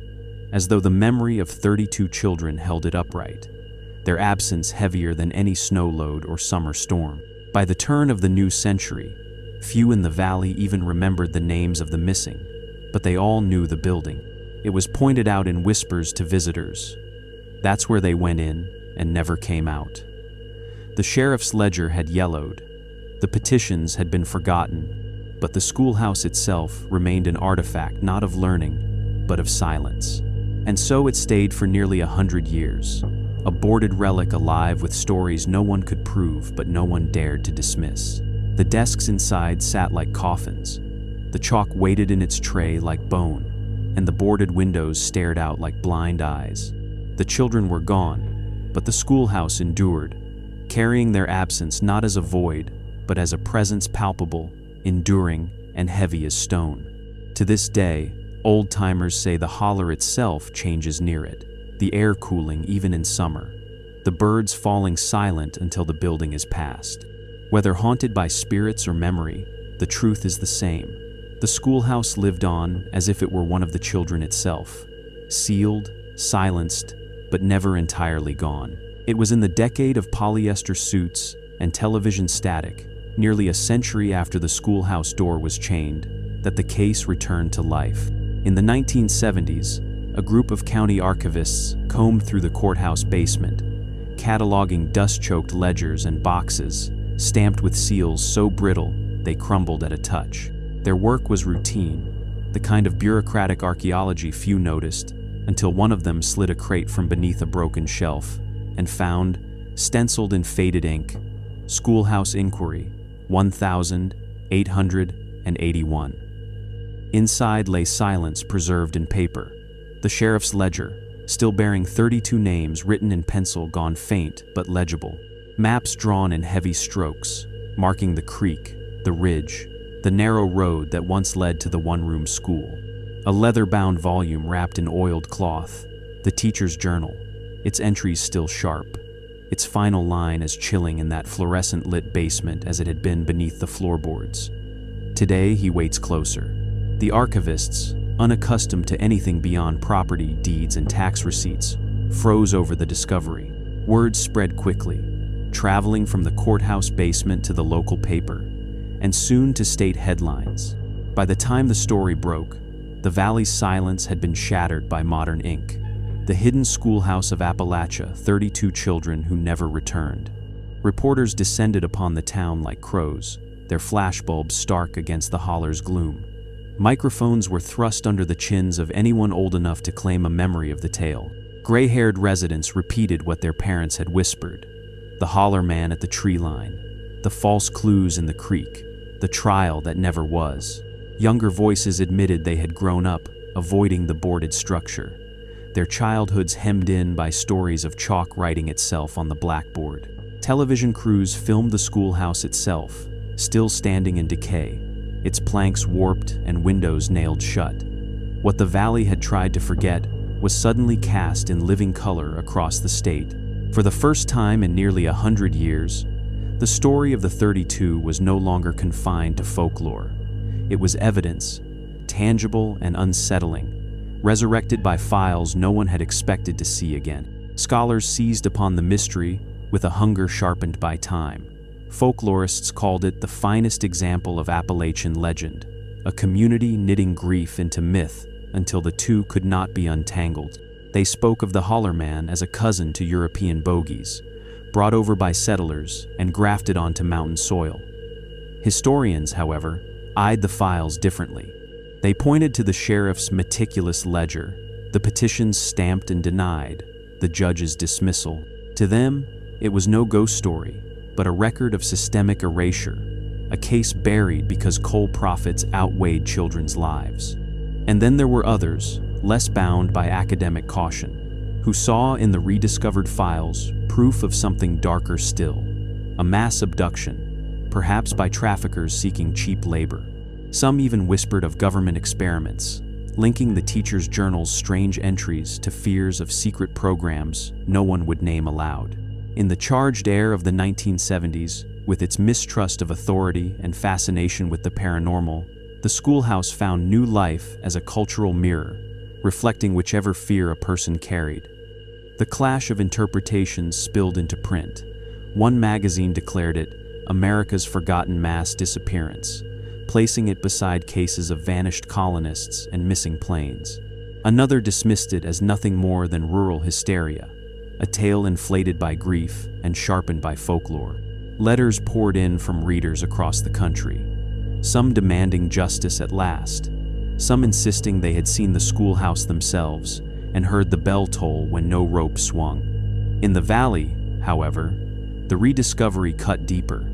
as though the memory of 32 children held it upright, their absence heavier than any snow load or summer storm. By the turn of the new century, few in the valley even remembered the names of the missing, but they all knew the building. It was pointed out in whispers to visitors. That's where they went in and never came out. The sheriff's ledger had yellowed. The petitions had been forgotten, but the schoolhouse itself remained an artifact not of learning, but of silence. And so it stayed for nearly 100 years, a boarded relic alive with stories no one could prove but no one dared to dismiss. The desks inside sat like coffins. The chalk waited in its tray like bone, and the boarded windows stared out like blind eyes. The children were gone, but the schoolhouse endured, carrying their absence not as a void, but as a presence palpable, enduring, and heavy as stone. To this day, old-timers say the holler itself changes near it, the air cooling even in summer, the birds falling silent until the building is past. Whether haunted by spirits or memory, the truth is the same. The schoolhouse lived on as if it were one of the children itself, sealed, silenced, but never entirely gone. It was in the decade of polyester suits and television static, nearly a century after the schoolhouse door was chained, that the case returned to life. In the 1970s, a group of county archivists combed through the courthouse basement, cataloging dust-choked ledgers and boxes, stamped with seals so brittle they crumbled at a touch. Their work was routine, the kind of bureaucratic archaeology few noticed, until one of them slid a crate from beneath a broken shelf and found, stenciled in faded ink, Schoolhouse Inquiry, 1881. Inside lay silence preserved in paper, the sheriff's ledger, still bearing 32 names written in pencil gone faint but legible, maps drawn in heavy strokes, marking the creek, the ridge, the narrow road that once led to the one-room school. A leather-bound volume wrapped in oiled cloth, the teacher's journal, its entries still sharp, its final line as chilling in that fluorescent-lit basement as it had been beneath the floorboards. Today he waits closer. The archivists, unaccustomed to anything beyond property, deeds, and tax receipts, froze over the discovery. Word spread quickly, traveling from the courthouse basement to the local paper, and soon to state headlines. By the time the story broke, the valley's silence had been shattered by modern ink. The hidden schoolhouse of Appalachia, 32 children who never returned. Reporters descended upon the town like crows, their flashbulbs stark against the holler's gloom. Microphones were thrust under the chins of anyone old enough to claim a memory of the tale. Gray-haired residents repeated what their parents had whispered. The holler man at the tree line, the false clues in the creek, the trial that never was. Younger voices admitted they had grown up, avoiding the boarded structure, their childhoods hemmed in by stories of chalk writing itself on the blackboard. Television crews filmed the schoolhouse itself, still standing in decay, its planks warped and windows nailed shut. What the valley had tried to forget was suddenly cast in living color across the state. For the first time in nearly 100 years, the story of the 32 was no longer confined to folklore. It was evidence, intangible and unsettling, resurrected by files no one had expected to see again. Scholars seized upon the mystery with a hunger sharpened by time. Folklorists called it the finest example of Appalachian legend, a community knitting grief into myth until the two could not be untangled. They spoke of the Holler Man as a cousin to European bogies, brought over by settlers and grafted onto mountain soil. Historians, however, eyed the files differently. They pointed to the sheriff's meticulous ledger, the petitions stamped and denied, the judge's dismissal. To them, it was no ghost story, but a record of systemic erasure, a case buried because coal profits outweighed children's lives. And then there were others, less bound by academic caution, who saw in the rediscovered files proof of something darker still, a mass abduction, perhaps by traffickers seeking cheap labor. Some even whispered of government experiments, linking the teachers' journal's strange entries to fears of secret programs no one would name aloud. In the charged air of the 1970s, with its mistrust of authority and fascination with the paranormal, the schoolhouse found new life as a cultural mirror, reflecting whichever fear a person carried. The clash of interpretations spilled into print. One magazine declared it America's forgotten mass disappearance, placing it beside cases of vanished colonists and missing planes. Another dismissed it as nothing more than rural hysteria, a tale inflated by grief and sharpened by folklore. Letters poured in from readers across the country, some demanding justice at last, some insisting they had seen the schoolhouse themselves and heard the bell toll when no rope swung. In the valley, however, the rediscovery cut deeper.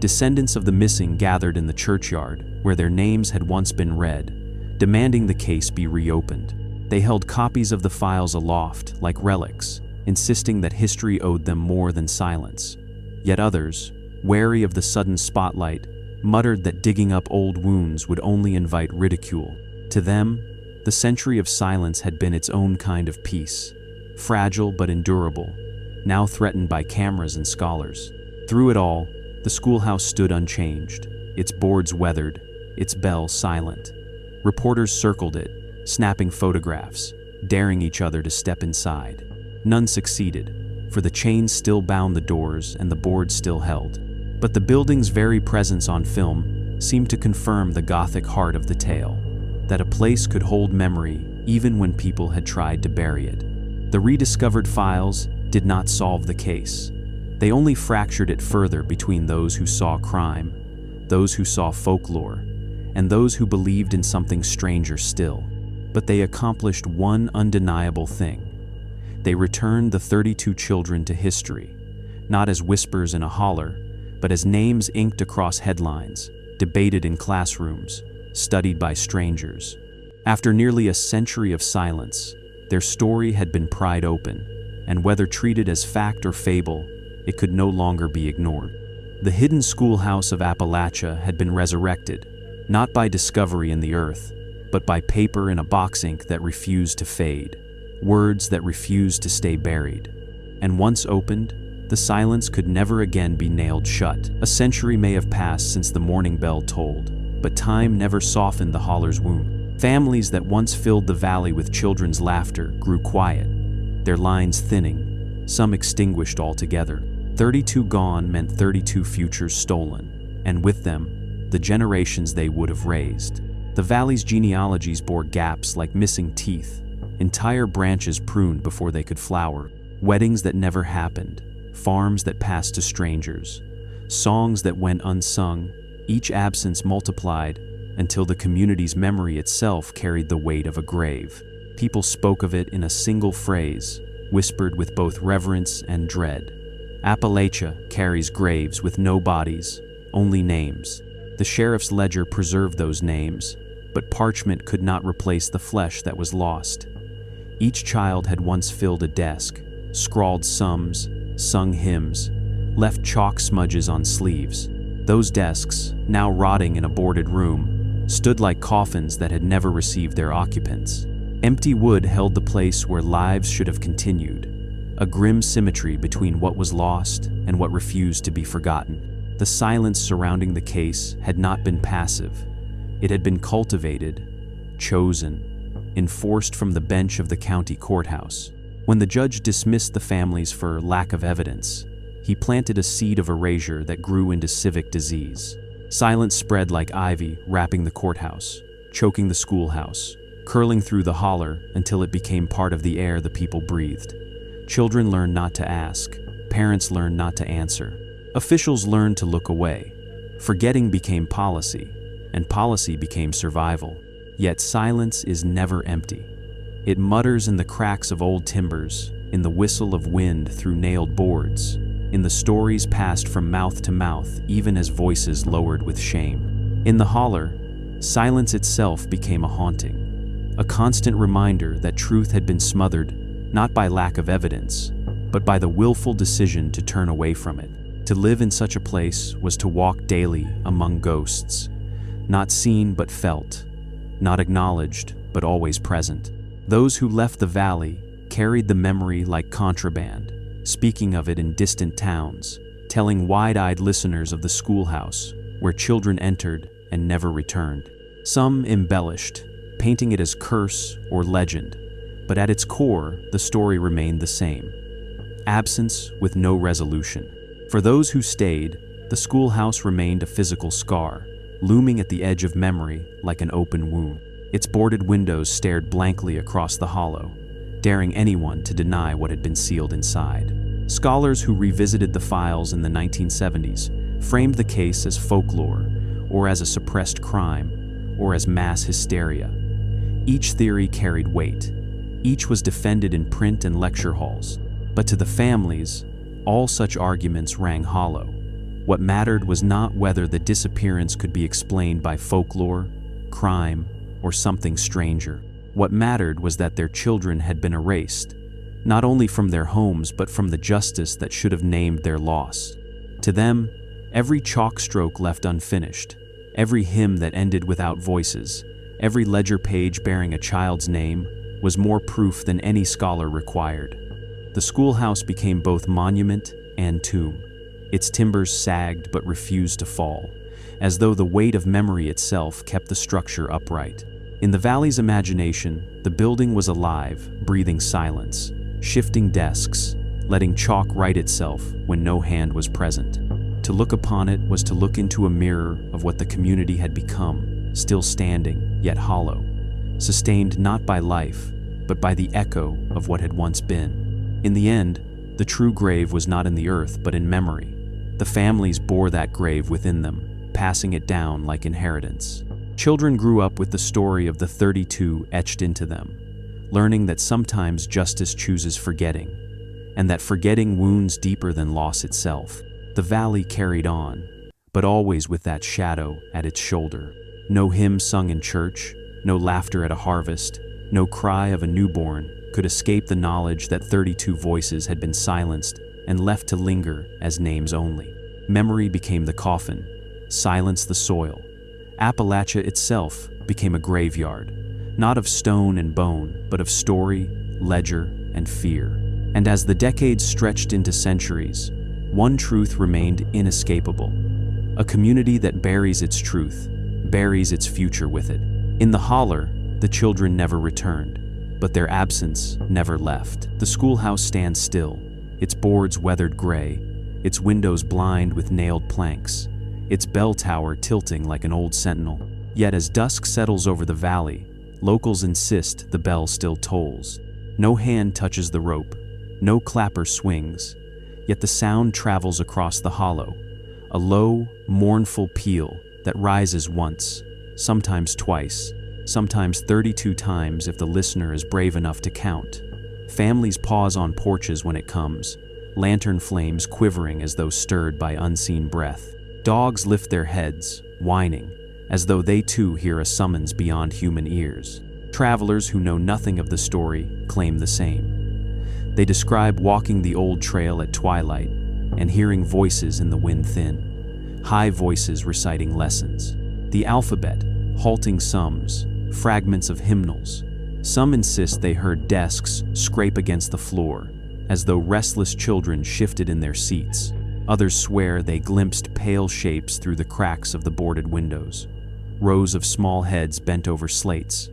Descendants of the missing gathered in the churchyard, where their names had once been read, demanding the case be reopened. They held copies of the files aloft, like relics, insisting that history owed them more than silence. Yet others, wary of the sudden spotlight, muttered that digging up old wounds would only invite ridicule. To them, the century of silence had been its own kind of peace, fragile but endurable, now threatened by cameras and scholars. Through it all, the schoolhouse stood unchanged, its boards weathered, its bell silent. Reporters circled it, snapping photographs, daring each other to step inside. None succeeded, for the chains still bound the doors and the boards still held. But the building's very presence on film seemed to confirm the Gothic heart of the tale, that a place could hold memory even when people had tried to bury it. The rediscovered files did not solve the case. They only fractured it further between those who saw crime, those who saw folklore, and those who believed in something stranger still. But they accomplished one undeniable thing. They returned the 32 children to history, not as whispers in a holler, but as names inked across headlines, debated in classrooms, studied by strangers. After nearly a century of silence, their story had been pried open, and whether treated as fact or fable, it could no longer be ignored. The hidden schoolhouse of Appalachia had been resurrected, not by discovery in the earth, but by paper in a box ink that refused to fade, words that refused to stay buried. And once opened, the silence could never again be nailed shut. A century may have passed since the morning bell tolled, but time never softened the holler's wound. Families that once filled the valley with children's laughter grew quiet, their lines thinning, some extinguished altogether. 32 gone meant 32 futures stolen, and with them, the generations they would have raised. The valley's genealogies bore gaps like missing teeth, entire branches pruned before they could flower, weddings that never happened, farms that passed to strangers, songs that went unsung, each absence multiplied until the community's memory itself carried the weight of a grave. People spoke of it in a single phrase, whispered with both reverence and dread. Appalachia carries graves with no bodies, only names. The sheriff's ledger preserved those names, but parchment could not replace the flesh that was lost. Each child had once filled a desk, scrawled sums, sung hymns, left chalk smudges on sleeves. Those desks, now rotting in a boarded room, stood like coffins that had never received their occupants. Empty wood held the place where lives should have continued, a grim symmetry between what was lost and what refused to be forgotten. The silence surrounding the case had not been passive. It had been cultivated, chosen, enforced from the bench of the county courthouse. When the judge dismissed the families for lack of evidence, he planted a seed of erasure that grew into civic disease. Silence spread like ivy, wrapping the courthouse, choking the schoolhouse, curling through the holler until it became part of the air the people breathed. Children learned not to ask, parents learned not to answer, officials learned to look away. Forgetting became policy, and policy became survival. Yet silence is never empty. It mutters in the cracks of old timbers, in the whistle of wind through nailed boards, in the stories passed from mouth to mouth even as voices lowered with shame. In the holler, silence itself became a haunting, a constant reminder that truth had been smothered not by lack of evidence, but by the willful decision to turn away from it. To live in such a place was to walk daily among ghosts, not seen but felt, not acknowledged but always present. Those who left the valley carried the memory like contraband, speaking of it in distant towns, telling wide-eyed listeners of the schoolhouse, where children entered and never returned. Some embellished, painting it as curse or legend, but at its core, the story remained the same. Absence with no resolution. For those who stayed, the schoolhouse remained a physical scar, looming at the edge of memory like an open wound. Its boarded windows stared blankly across the hollow, daring anyone to deny what had been sealed inside. Scholars who revisited the files in the 1970s framed the case as folklore, or as a suppressed crime, or as mass hysteria. Each theory carried weight. Each was defended in print and lecture halls. But to the families, all such arguments rang hollow. What mattered was not whether the disappearance could be explained by folklore, crime, or something stranger. What mattered was that their children had been erased, not only from their homes but from the justice that should have named their loss. To them, every chalk stroke left unfinished, every hymn that ended without voices, every ledger page bearing a child's name was more proof than any scholar required. The schoolhouse became both monument and tomb. Its timbers sagged but refused to fall, as though the weight of memory itself kept the structure upright. In the valley's imagination, the building was alive, breathing silence, shifting desks, letting chalk write itself when no hand was present. To look upon it was to look into a mirror of what the community had become, still standing, yet hollow, sustained not by life, but by the echo of what had once been. In the end, the true grave was not in the earth, but in memory. The families bore that grave within them, passing it down like inheritance. Children grew up with the story of the 32 etched into them, learning that sometimes justice chooses forgetting, and that forgetting wounds deeper than loss itself. The valley carried on, but always with that shadow at its shoulder. No hymn sung in church, no laughter at a harvest, no cry of a newborn could escape the knowledge that 32 voices had been silenced and left to linger as names only. Memory became the coffin, silence the soil. Appalachia itself became a graveyard, not of stone and bone, but of story, ledger, and fear. And as the decades stretched into centuries, one truth remained inescapable. A community that buries its truth, buries its future with it. In the holler, the children never returned, but their absence never left. The schoolhouse stands still, its boards weathered gray, its windows blind with nailed planks, its bell tower tilting like an old sentinel. Yet as dusk settles over the valley, locals insist the bell still tolls. No hand touches the rope, no clapper swings, yet the sound travels across the hollow, a low, mournful peal that rises once, sometimes twice, sometimes 32 times if the listener is brave enough to count. Families pause on porches when it comes, lantern flames quivering as though stirred by unseen breath. Dogs lift their heads, whining, as though they too hear a summons beyond human ears. Travelers who know nothing of the story claim the same. They describe walking the old trail at twilight and hearing voices in the wind thin, high voices reciting lessons. The alphabet, halting sums, fragments of hymnals. Some insist they heard desks scrape against the floor, as though restless children shifted in their seats. Others swear they glimpsed pale shapes through the cracks of the boarded windows, rows of small heads bent over slates,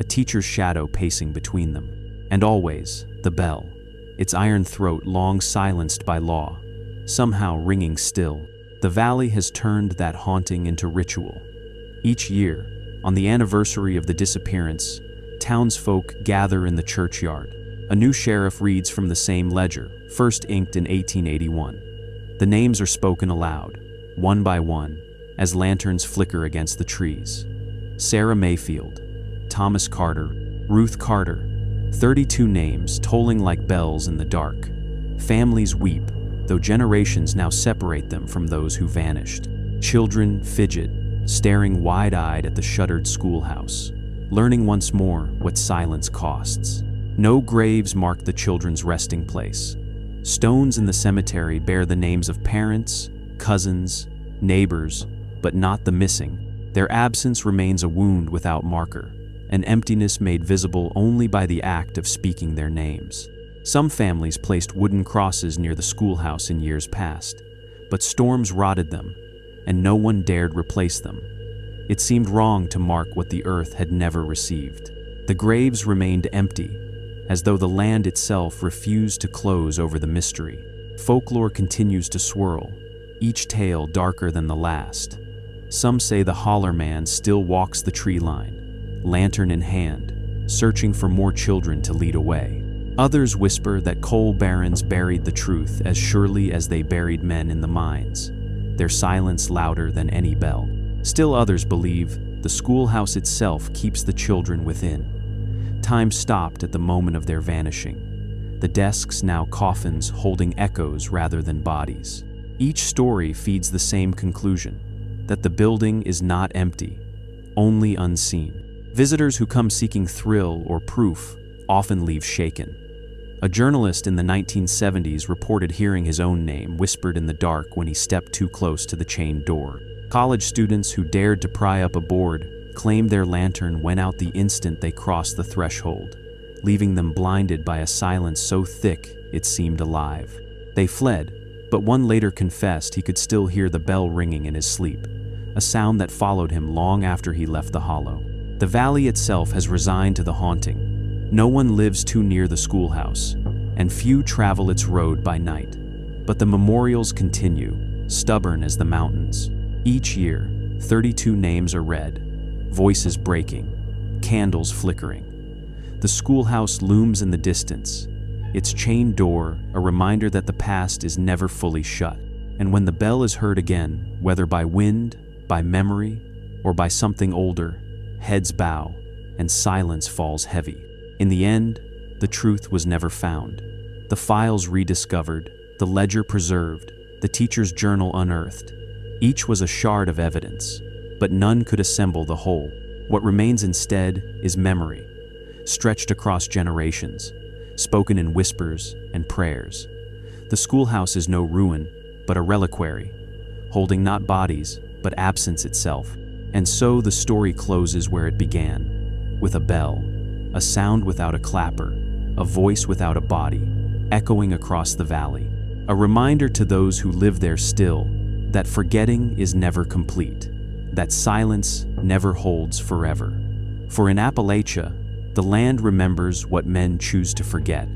a teacher's shadow pacing between them. And always, the bell, its iron throat long silenced by law, somehow ringing still. The valley has turned that haunting into ritual. Each year, on the anniversary of the disappearance, townsfolk gather in the churchyard. A new sheriff reads from the same ledger, first inked in 1881. The names are spoken aloud, one by one, as lanterns flicker against the trees. Sarah Mayfield, Thomas Carter, Ruth Carter, 32 names tolling like bells in the dark. Families weep, though generations now separate them from those who vanished. Children fidget, staring wide-eyed at the shuttered schoolhouse, learning once more what silence costs. No graves mark the children's resting place. Stones in the cemetery bear the names of parents, cousins, neighbors, but not the missing. Their absence remains a wound without marker, an emptiness made visible only by the act of speaking their names. Some families placed wooden crosses near the schoolhouse in years past, but storms rotted them, and no one dared replace them. It seemed wrong to mark what the earth had never received. The graves remained empty, as though the land itself refused to close over the mystery. Folklore continues to swirl, each tale darker than the last. Some say the holler man still walks the tree line, lantern in hand, searching for more children to lead away. Others whisper that coal barons buried the truth as surely as they buried men in the mines, their silence louder than any bell. Still others believe the schoolhouse itself keeps the children within. Time stopped at the moment of their vanishing, the desks now coffins holding echoes rather than bodies. Each story feeds the same conclusion, that the building is not empty, only unseen. Visitors who come seeking thrill or proof often leave shaken. A journalist in the 1970s reported hearing his own name whispered in the dark when he stepped too close to the chained door. College students who dared to pry up a board claimed their lantern went out the instant they crossed the threshold, leaving them blinded by a silence so thick it seemed alive. They fled, but one later confessed he could still hear the bell ringing in his sleep, a sound that followed him long after he left the hollow. The valley itself has resigned to the haunting. No one lives too near the schoolhouse, and few travel its road by night. But the memorials continue, stubborn as the mountains. Each year, 32 names are read, voices breaking, candles flickering. The schoolhouse looms in the distance, its chained door a reminder that the past is never fully shut. And when the bell is heard again, whether by wind, by memory, or by something older, heads bow, and silence falls heavy. In the end, the truth was never found. The files rediscovered, the ledger preserved, the teacher's journal unearthed. Each was a shard of evidence, but none could assemble the whole. What remains instead is memory, stretched across generations, spoken in whispers and prayers. The schoolhouse is no ruin, but a reliquary, holding not bodies, but absence itself. And so the story closes where it began, with a bell, a sound without a clapper, a voice without a body, echoing across the valley. A reminder to those who live there still, that forgetting is never complete, that silence never holds forever. For in Appalachia, the land remembers what men choose to forget.